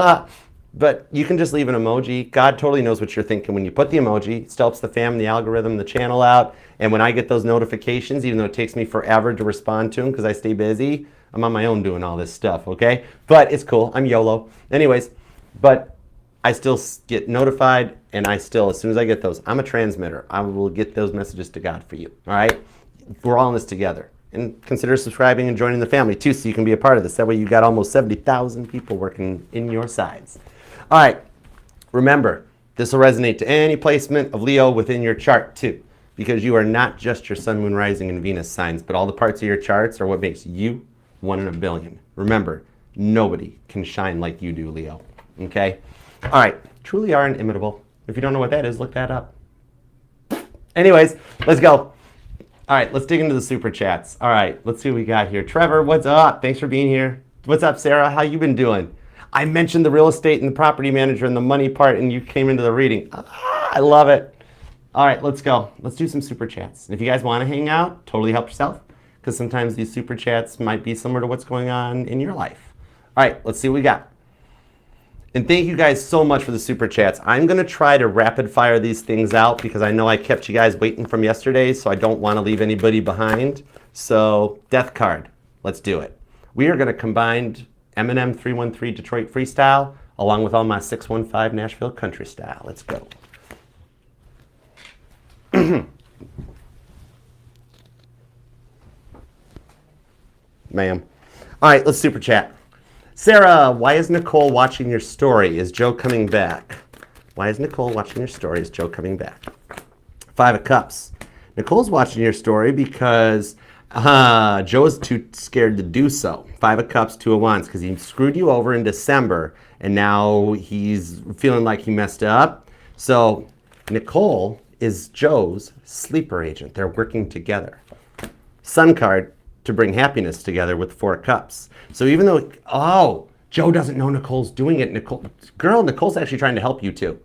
but you can just leave an emoji. God totally knows what you're thinking when you put the emoji. It still helps the fam, the algorithm, the channel out. And when I get those notifications, even though it takes me forever to respond to them because I stay busy, I'm on my own doing all this stuff, okay? But it's cool. I'm YOLO. Anyways, but I still get notified, and I still, as soon as I get those, I'm a transmitter. I will get those messages to God for you, all right? We're all in this together. And consider subscribing and joining the family, too, so you can be a part of this. That way you got almost 70,000 people working in your sides. All right, remember, this will resonate to any placement of Leo within your chart, too, because you are not just your sun, moon, rising, and Venus signs, but all the parts of your charts are what makes you 1 in a billion. Remember, nobody can shine like you do, Leo, okay? All right, truly are inimitable. If you don't know what that is, look that up. Anyways, let's go. All right, let's dig into the super chats. All right, let's see what we got here. Trevor, what's up? Thanks for being here. What's up, Sarah? How you been doing? I mentioned the real estate and the property manager and the money part, and you came into the reading. I love it. All right, let's go. Let's do some super chats. And if you guys want to hang out, totally help yourself, because sometimes these super chats might be similar to what's going on in your life. All right, let's see what we got. And thank you guys so much for the super chats. I'm going to try to rapid fire these things out because I know I kept you guys waiting from yesterday, so I don't want to leave anybody behind. So, Death card. Let's do it. We are going to combine Eminem 313 Detroit Freestyle along with all my 615 Nashville Country Style. Let's go. Ma'am. All right, let's super chat. Sarah, why is Nicole watching your story? Is Joe coming back? Why is Nicole watching your story? Is Joe coming back? 5 of Cups. Nicole's watching your story because Joe is too scared to do so. 5 of Cups, 2 of Wands, because he screwed you over in December, and now he's feeling like he messed up. So Nicole is Joe's sleeper agent. They're working together. Sun card, to bring happiness together with 4 Cups. So even though, Joe doesn't know Nicole's doing it. Nicole's actually trying to help you too.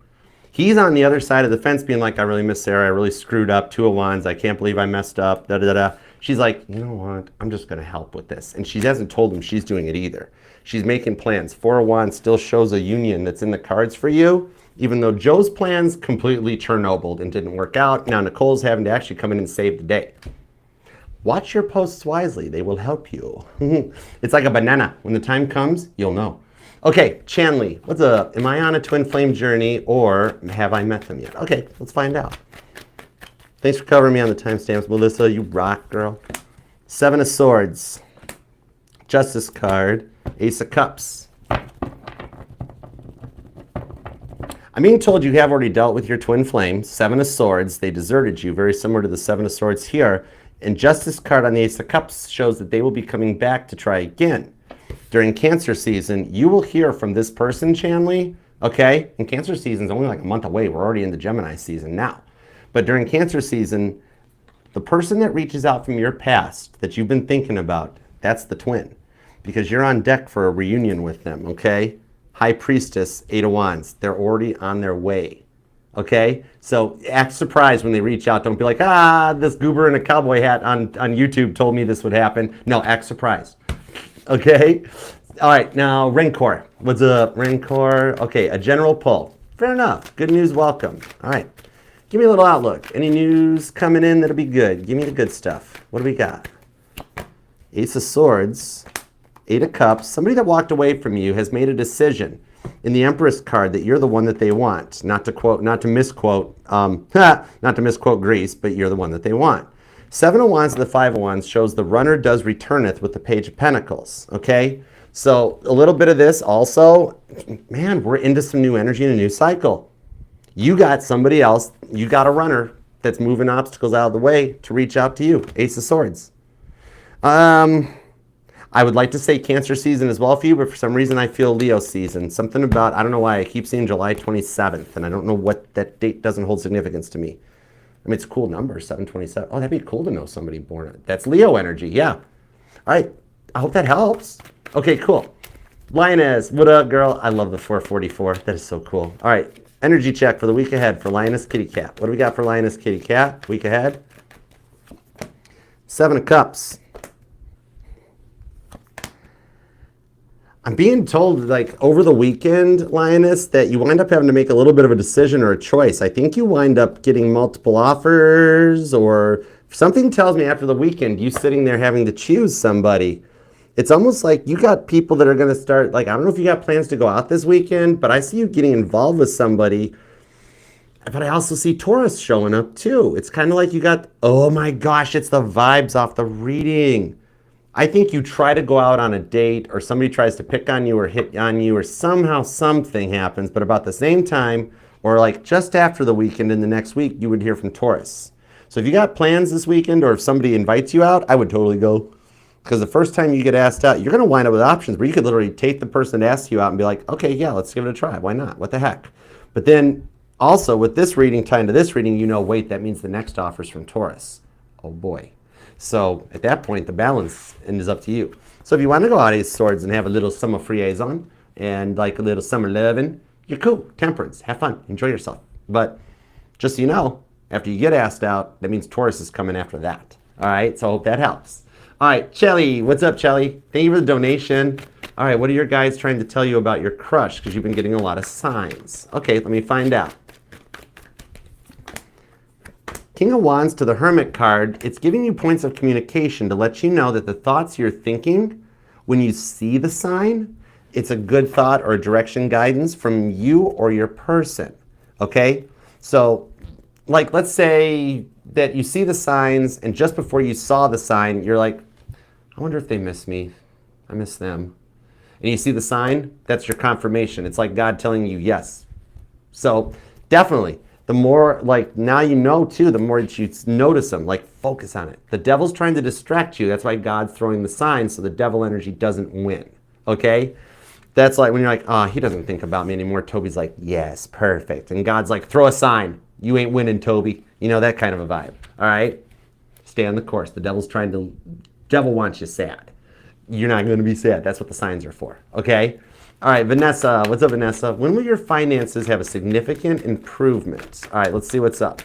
He's on the other side of the fence being like, I really miss Sarah. I really screwed up. 2 of Wands. I can't believe I messed up. Da, da, da. She's like, you know what? I'm just going to help with this. And she hasn't told him she's doing it either. She's making plans. 4 of Wands still shows a union that's in the cards for you, even though Joe's plans completely Chernobyl and didn't work out. Now Nicole's having to actually come in and save the day. Watch your posts wisely. They will help you. It's like a banana. When the time comes, you'll know. Okay, Chanley, what's up? Am I on a twin flame journey or have I met them yet? Okay, let's find out. Thanks for covering me on the timestamps, Melissa. You rock, girl. 7 of Swords. Justice card. Ace of Cups. I'm being told you have already dealt with your twin flame. 7 of Swords. They deserted you, very similar to the 7 of Swords here. And Justice card on the Ace of Cups shows that they will be coming back to try again. During Cancer season, you will hear from this person, Chanley, okay? And Cancer season's only like a month away. We're already in the Gemini season now. But during Cancer season, the person that reaches out from your past that you've been thinking about, that's the twin. Because you're on deck for a reunion with them, okay? High Priestess, 8 of Wands. They're already on their way. Okay, so act surprised when they reach out. Don't be like, this goober in a cowboy hat on YouTube told me this would happen. No, act surprised. Okay, all right, now Rancor. What's up, Rancor? Okay, a general pull. Fair enough. Good news, welcome. All right, give me a little outlook. Any news coming in that'll be good? Give me the good stuff. What do we got? Ace of Swords, 8 of Cups. Somebody that walked away from you has made a decision in the Empress card that you're the one that they want. Not to misquote Greece, but you're the one that they want. 7 of Wands to the 5 of Wands shows the runner does returneth with the Page of Pentacles, okay? So a little bit of this also, man, we're into some new energy and a new cycle. You got somebody else, you got a runner that's moving obstacles out of the way to reach out to you. Ace of Swords. I would like to say Cancer season as well for you, but for some reason I feel Leo season. Something about, I don't know why, I keep seeing July 27th, and I don't know what that date doesn't hold significance to me. I mean, it's a cool number, 727. Oh, that'd be cool to know somebody born. That's Leo energy, yeah. All right, I hope that helps. Okay, cool. Lioness, what up, girl? I love the 444. That is so cool. All right, energy check for the week ahead for Lioness Kitty Cat. What do we got for Lioness Kitty Cat, week ahead? 7 of Cups. I'm being told, like, over the weekend, Lioness, that you wind up having to make a little bit of a decision or a choice. I think you wind up getting multiple offers, or something tells me after the weekend, you sitting there having to choose somebody. It's almost like you got people that are going to start, like, I don't know if you got plans to go out this weekend, but I see you getting involved with somebody. But I also see Taurus showing up, too. It's kind of like you got, oh my gosh, it's the vibes off the reading. I think you try to go out on a date, or somebody tries to pick on you or hit on you, or somehow something happens, but about the same time, or like just after the weekend in the next week, you would hear from Taurus. So if you got plans this weekend, or if somebody invites you out, I would totally go. Because the first time you get asked out, you're going to wind up with options where you could literally take the person that asks you out and be like, okay, yeah, let's give it a try. Why not? What the heck? But then also with this reading tied to this reading, you know, wait, that means the next offer's from Taurus. Oh boy. So at that point, the balance is up to you. So if you want to go out Ace of Swords and have a little summer friazon and like a little summer loving, you're cool. Temperance. Have fun. Enjoy yourself. But just so you know, after you get asked out, that means Taurus is coming after that. All right? So I hope that helps. All right, Chelly. What's up, Chelly? Thank you for the donation. All right, what are your guys trying to tell you about your crush? Because you've been getting a lot of signs. Okay, let me find out. King of Wands to the Hermit card, it's giving you points of communication to let you know that the thoughts you're thinking, when you see the sign, it's a good thought or a direction guidance from you or your person, okay? So, like, let's say that you see the signs, and just before you saw the sign, you're like, I wonder if they miss me. I miss them. And you see the sign, that's your confirmation. It's like God telling you yes. So, definitely. The more, like, now you know, too, the more that you notice them, like, focus on it. The devil's trying to distract you. That's why God's throwing the sign so the devil energy doesn't win, okay? That's like when you're like, oh, he doesn't think about me anymore. Toby's like, yes, perfect. And God's like, throw a sign. You ain't winning, Toby. You know, that kind of a vibe, all right? Stay on the course. The devil wants you sad. You're not going to be sad. That's what the signs are for, okay? All right, Vanessa. What's up, Vanessa? When will your finances have a significant improvement? All right, let's see what's up.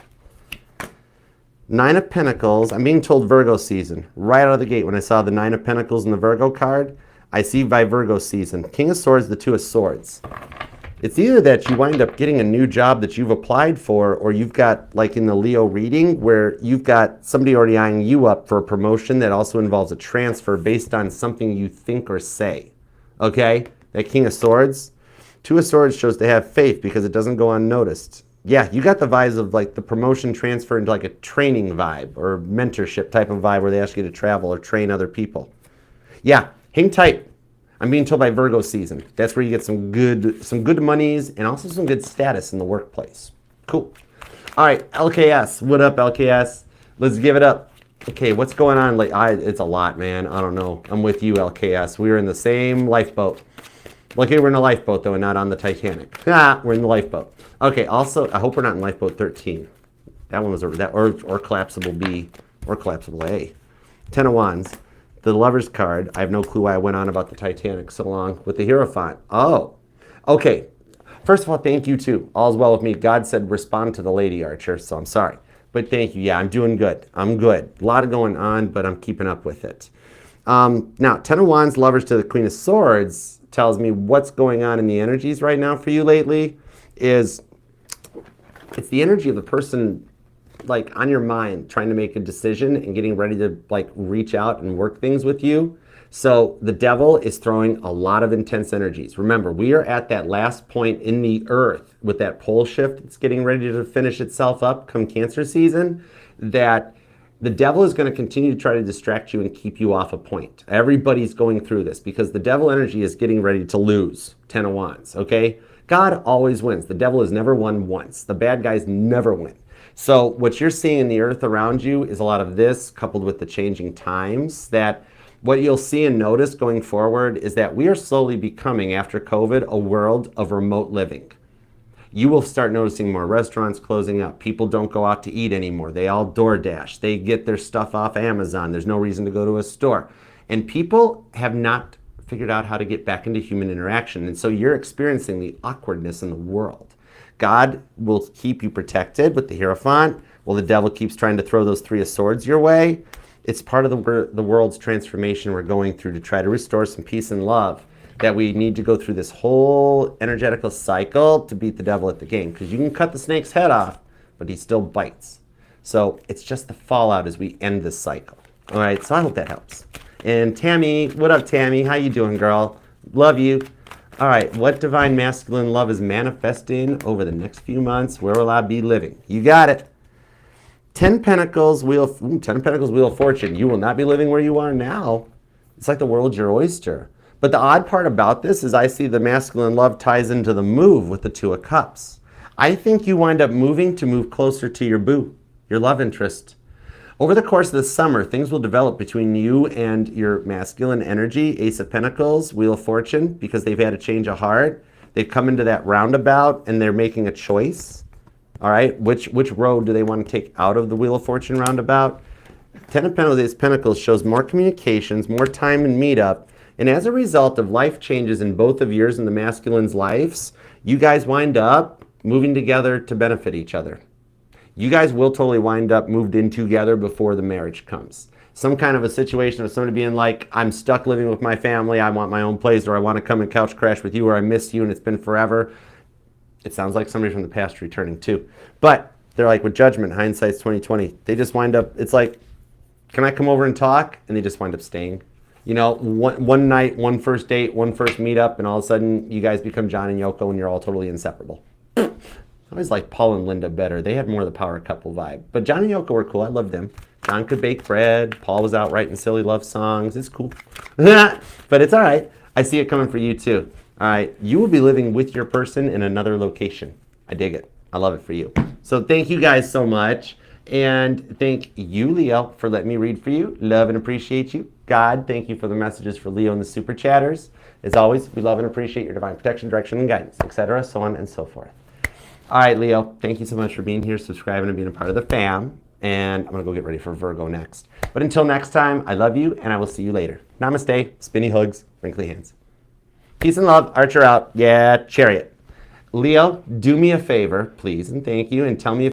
9 of Pentacles. I'm being told Virgo season. Right out of the gate, when I saw the 9 of Pentacles in the Virgo card, I see by Virgo season. King of Swords, the 2 of Swords. It's either that you wind up getting a new job that you've applied for, or you've got, like in the Leo reading, where you've got somebody already eyeing you up for a promotion that also involves a transfer based on something you think or say. Okay? That King of Swords. 2 of Swords shows to have faith because it doesn't go unnoticed. Yeah, you got the vibes of like the promotion transfer into like a training vibe or mentorship type of vibe where they ask you to travel or train other people. Yeah, hang tight. I'm being told by Virgo season. That's where you get some good monies and also some good status in the workplace. Cool. All right, LKS. What up, LKS? Let's give it up. Okay, what's going on? Like, it's a lot, man. I don't know. I'm with you, LKS. We were in the same lifeboat. Lucky we're in a lifeboat, though, and not on the Titanic. We're in the lifeboat. Okay, also, I hope we're not in lifeboat 13. That one was or collapsible B or collapsible A. 10 of Wands. The Lover's card. I have no clue why I went on about the Titanic so long with the Hierophant. Oh, okay. First of all, thank you, too. All's well with me. God said respond to the Lady Archer, so I'm sorry. But thank you. Yeah, I'm doing good. I'm good. A lot of going on, but I'm keeping up with it. Now, 10 of Wands, Lovers to the Queen of Swords tells me what's going on in the energies right now for you lately is it's the energy of the person like on your mind trying to make a decision and getting ready to like reach out and work things with you. So the devil is throwing a lot of intense energies. Remember, we are at that last point in the earth with that pole shift that's getting ready to finish itself up come Cancer season, that the devil is going to continue to try to distract you and keep you off a point. Everybody's going through this because the devil energy is getting ready to lose. 10 of Wands, okay? God always wins. The devil has never won once. The bad guys never win. So what you're seeing in the earth around you is a lot of this coupled with the changing times that what you'll see and notice going forward is that we are slowly becoming, after COVID, a world of remote living. You will start noticing more restaurants closing up. People don't go out to eat anymore. They all DoorDash. They get their stuff off Amazon. There's no reason to go to a store. And people have not figured out how to get back into human interaction. And so you're experiencing the awkwardness in the world. God will keep you protected with the Hierophant. Well, the devil keeps trying to throw those 3 of Swords your way. It's part of the world's transformation we're going through to try to restore some peace and love, that we need to go through this whole energetical cycle to beat the devil at the game. Because you can cut the snake's head off, but he still bites. So it's just the fallout as we end this cycle. All right, so I hope that helps. And Tammy, what up, Tammy? How you doing, girl? Love you. All right, what divine masculine love is manifesting over the next few months? Where will I be living? You got it. 10 Pentacles, 10 Pentacles, Wheel of Fortune. You will not be living where you are now. It's like the world's your oyster. But the odd part about this is I see the masculine love ties into the move with the 2 of Cups. I think you wind up moving to move closer to your boo, your love interest. Over the course of the summer, things will develop between you and your masculine energy, Ace of Pentacles, Wheel of Fortune, because they've had a change of heart. They've come into that roundabout and they're making a choice. All right, which road do they want to take out of the Wheel of Fortune roundabout? 10 of Pentacles, Ace of Pentacles shows more communications, more time and meetup. And as a result of life changes in both of yours and the masculine's lives, you guys wind up moving together to benefit each other. You guys will totally wind up moved in together before the marriage comes. Some kind of a situation of somebody being like, I'm stuck living with my family, I want my own place, or I want to come and couch crash with you, or I miss you and it's been forever. It sounds like somebody from the past returning too. But they're like with Judgment, hindsight's 2020. They just wind up, it's like, can I come over and talk? And they just wind up staying. You know, one night, one first date, one first meetup, and all of a sudden you guys become John and Yoko and you're all totally inseparable. I always like Paul and Linda better. They had more of the power couple vibe. But John and Yoko were cool. I loved them. John could bake bread. Paul was out writing silly love songs. It's cool. But it's all right. I see it coming for you too. All right. You will be living with your person in another location. I dig it. I love it for you. So thank you guys so much. And thank you, Leo, for letting me read for you. Love and appreciate you. God, thank you for the messages for Leo and the super chatters. As always, we love and appreciate your divine protection, direction, and guidance, etc., so on and so forth. All right, Leo, thank you so much for being here, subscribing, and being a part of the fam. And I'm going to go get ready for Virgo next. But until next time, I love you, and I will see you later. Namaste, spinny hugs, wrinkly hands. Peace and love. Archer out. Yeah, Chariot. Leo, do me a favor, please, and thank you, and tell me if